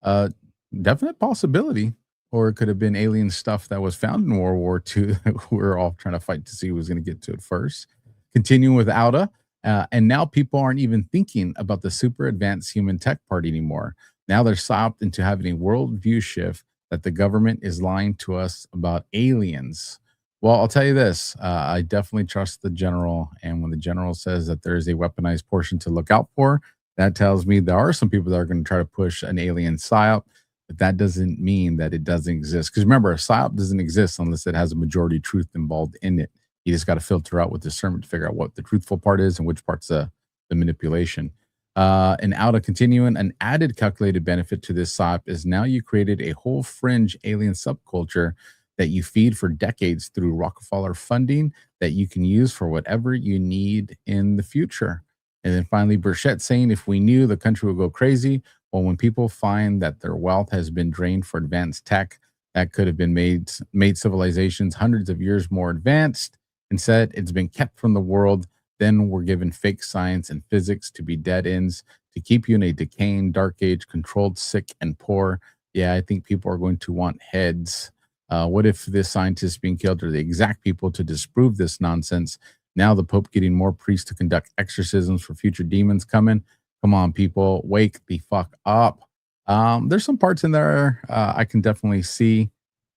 Definite possibility. Or it could have been alien stuff that was found in World War II that we're all trying to fight to see who was going to get to it first. Continuing with Auda. And now people aren't even thinking about the super advanced human tech part anymore. Now they're stopped into having a worldview shift that the government is lying to us about aliens. Well, I'll tell you this. I definitely trust the general. And when the general says that there is a weaponized portion to look out for, that tells me there are some people that are going to try to push an alien psyop. But that doesn't mean that it doesn't exist. Because remember, a psyop doesn't exist unless it has a majority truth involved in it. You just got to filter out with discernment to figure out what the truthful part is and which part's the manipulation. And out of continuing, an added calculated benefit to this psyop is now you created a whole fringe alien subculture that you feed for decades through Rockefeller funding that you can use for whatever you need in the future. And then finally, Burchett saying, if we knew, the country would go crazy. Well, when people find that their wealth has been drained for advanced tech that could have been made civilizations hundreds of years more advanced, instead it's been kept from the world, then we're given fake science and physics to be dead ends to keep you in a decaying dark age, controlled, sick, and poor. Yeah, I think people are going to want heads. What if the scientists being killed are the exact people to disprove this nonsense? Now the Pope getting more priests to conduct exorcisms for future demons coming. Come on, people, wake the fuck up. There's some parts in there I can definitely see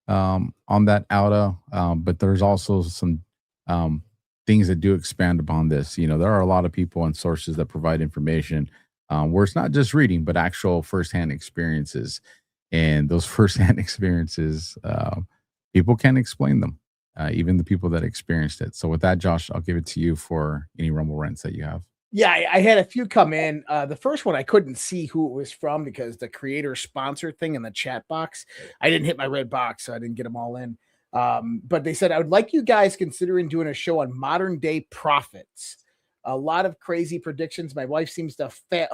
on that Auda, but there's also some things that do expand upon this. You know, there are a lot of people and sources that provide information where it's not just reading, but actual firsthand experiences. And those firsthand experiences, people can't explain them, even the people that experienced it. So with that, Josh, I'll give it to you for any Rumble rants that you have. Yeah, I had a few come in. The first one, I couldn't see who it was from because the creator sponsor thing in the chat box, I didn't hit my red box, so I didn't get them all in. But they said, I would like you guys considering doing a show on modern day prophets. A lot of crazy predictions. My wife seems to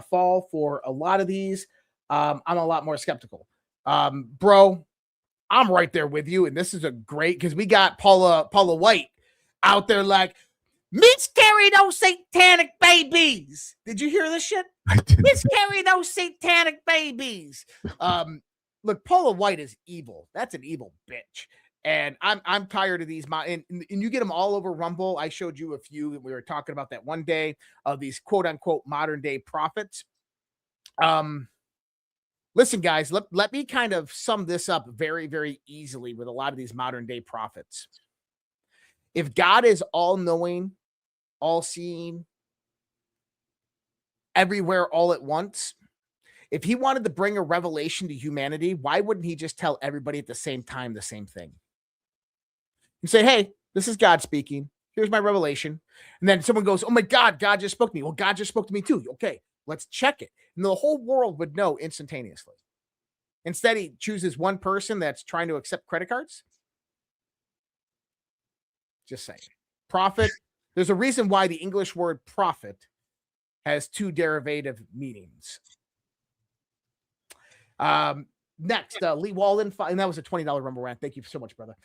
fall for a lot of these. I'm a lot more skeptical. Bro, I'm right there with you. And this is a great, because we got Paula White out there like, miscarry those satanic babies. Did you hear this shit? Miscarry those satanic babies. Look, Paula White is evil. That's an evil bitch. And I'm tired of these. And you get them all over Rumble. I showed you a few. We were talking about that one day of these quote unquote modern day prophets. Listen, guys, let me kind of sum this up very, very easily with a lot of these modern day prophets. If God is all-knowing, all-seeing, everywhere all at once, if he wanted to bring a revelation to humanity, why wouldn't he just tell everybody at the same time the same thing? And say, hey, this is God speaking. Here's my revelation. And then someone goes, oh my God, God just spoke to me. Well, God just spoke to me too. Okay, let's check it. And the whole world would know instantaneously. Instead, he chooses one person that's trying to accept credit cards. Just saying. Prophet. There's a reason why the English word prophet has two derivative meanings. Next, Lee Walden, and that was a $20 Rumble Rant. Thank you so much, brother.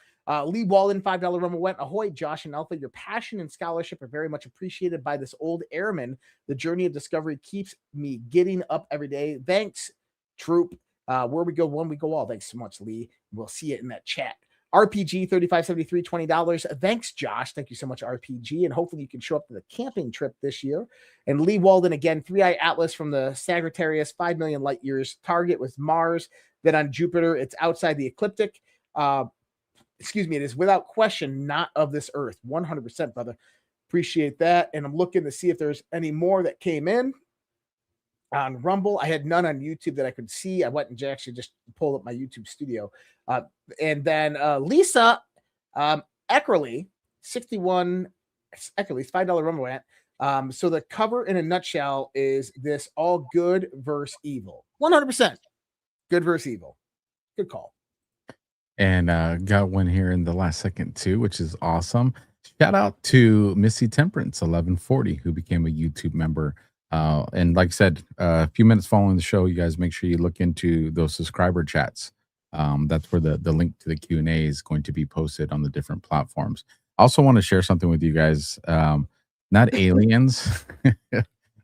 Lee Walden, $5 Rumble Rant. Ahoy, Josh and Alpha. Your passion and scholarship are very much appreciated by this old airman. The journey of discovery keeps me getting up every day. Thanks, troop. Where we go, one we go all. Thanks so much, Lee. We'll see it in that chat. RPG 3573, $20. Thanks, Josh. Thank you so much, RPG. And hopefully you can show up to the camping trip this year. And Lee Walden again, 3i Atlas from the Sagittarius, 5 million light years. Target was Mars. Then on Jupiter, it's outside the ecliptic. It is without question not of this earth. 100%, brother. Appreciate that. And I'm looking to see if there's any more that came in on Rumble. I had none on YouTube that I could see. I went and actually just pulled up my YouTube studio. And then Lisa Eckerly, 61 Eckerly's $5 Rumble Rant. So the cover in a nutshell is this: all good versus evil. 100%. Good versus evil. Good call. And got one here in the last second too, which is awesome. Shout out to Missy Temperance 1140, who became a YouTube member. And like I said, a few minutes following the show, you guys make sure you look into those subscriber chats. That's where the link to the Q&A is going to be posted on the different platforms. I also want to share something with you guys. Not aliens.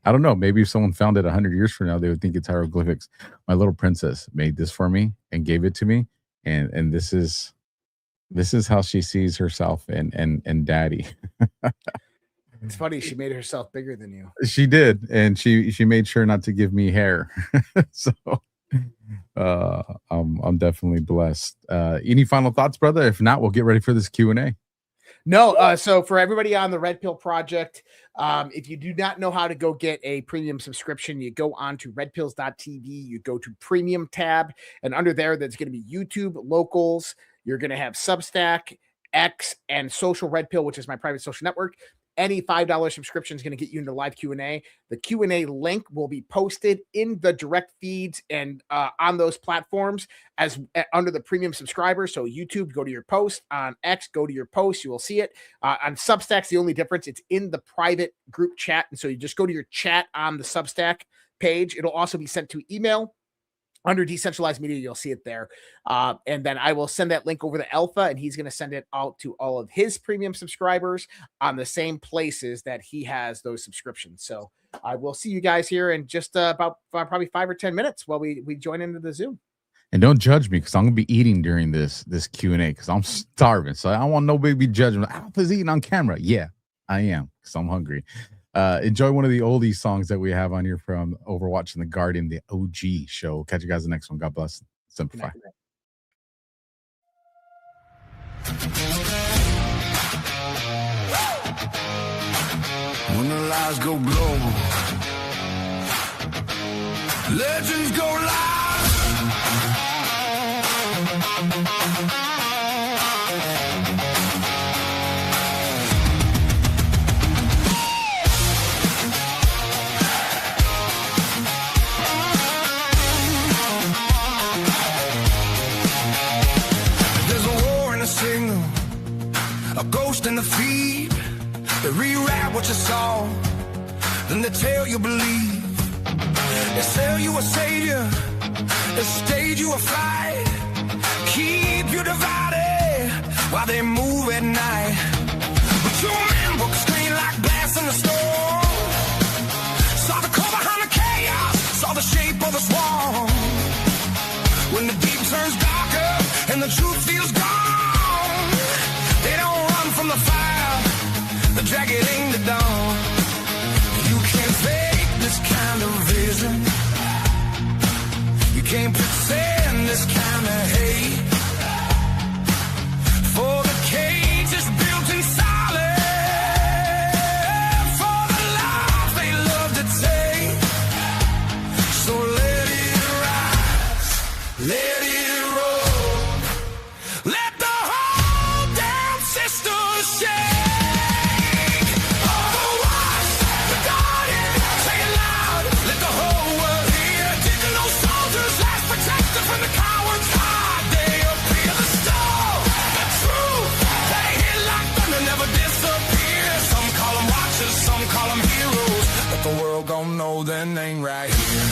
I don't know. Maybe if someone found it 100 years from now, they would think it's hieroglyphics. My little princess made this for me and gave it to me. And this is how she sees herself and daddy. It's funny. She made herself bigger than you. She did. And she made sure not to give me hair. So I'm definitely blessed. Any final thoughts, brother? If not, we'll get ready for this Q&A. No, so for everybody on the Red Pill Project, if you do not know how to go get a premium subscription, you go on to redpills.tv, you go to premium tab, and under there, there's going to be YouTube, locals, you're going to have Substack, X, and Social Red Pill, which is my private social network. Any $5 subscription is going to get you into live Q&A. The Q&A link will be posted in the direct feeds and on those platforms as under the premium subscribers. So YouTube, go to your post. On X, go to your post. You will see it. On Substack's the only difference. It's in the private group chat. And so you just go to your chat on the Substack page. It'll also be sent to email. Under decentralized media, you'll see it there. And then I will send that link over to Alpha, and he's going to send it out to all of his premium subscribers on the same places that he has those subscriptions. So I will see you guys here in just about probably 5 or 10 minutes while we join into the Zoom. And don't judge me, because I'm going to be eating during this Q&A, because I'm starving. So I don't want nobody to be judging. Alpha's eating on camera. Yeah, I am, because I'm hungry. Enjoy one of the oldie songs that we have on here from Overwatch The Guardian, the OG show. Catch you guys in the next one. God bless. Simplify. When the lies go global, legends go live. A ghost in the feed. They rewrite what you saw, then they tell you believe. They sell you a savior, they stage you a fight, keep you divided while they move at night. But your man broke the screen like glass in the storm. Saw the cover behind the chaos, saw the shape of the swarm. When the deep turns darker and the truth feels gone, from the fire, the drag it into dawn. You can't fake this kind of vision. You can't pretend this kind of hate. For the cage is built inside then ain't right here.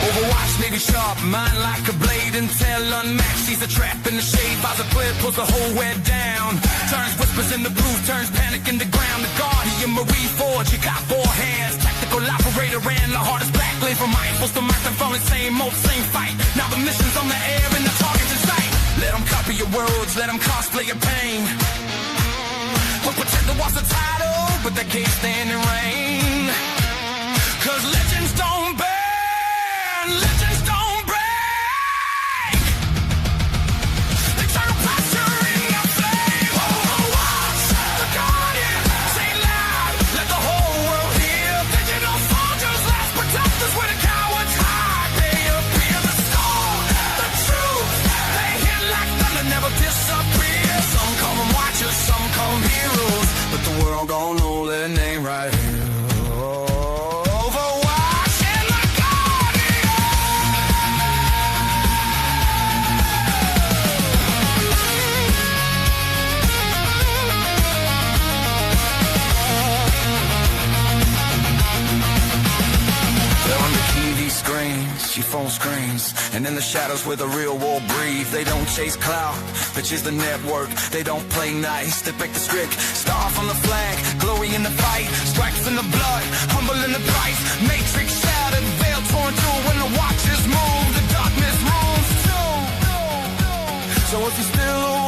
Overwatch, nigga sharp, mind like a blade, intel unmatched. He's a trap in the shade, buys a clip, pulls the whole web down. Turns whispers into blues, turns panic into ground. The Guardian, Marie Forge, you got 4 hands. Tactical operator and the hardest backlane from rifles to microphone, same old, same fight. Now the mission's on the air and the target's in sight. Let them copy your words, let them cosplay your pain. We'll pretend to watch the title, but they can't stand the rain. Cause legends don't burn. Legends don't break. They turn passion into flame. Overwatch the Guardian, say loud, let the whole world hear. Digital soldiers, last protectors where the cowards hide. They appear the storm, the truth. They hit like thunder, never disappear. Some call them watchers, some call them heroes, but the world gon' know their name right here. Your phone screens, and in the shadows where the real war breathe. They don't chase clout, they chase the network. They don't play nice, they break the script. Star from the flag, glory in the fight. Stripes in the blood, humble in the price. Matrix shattered, veil torn through. When the watchers move, the darkness rules too. So if you're still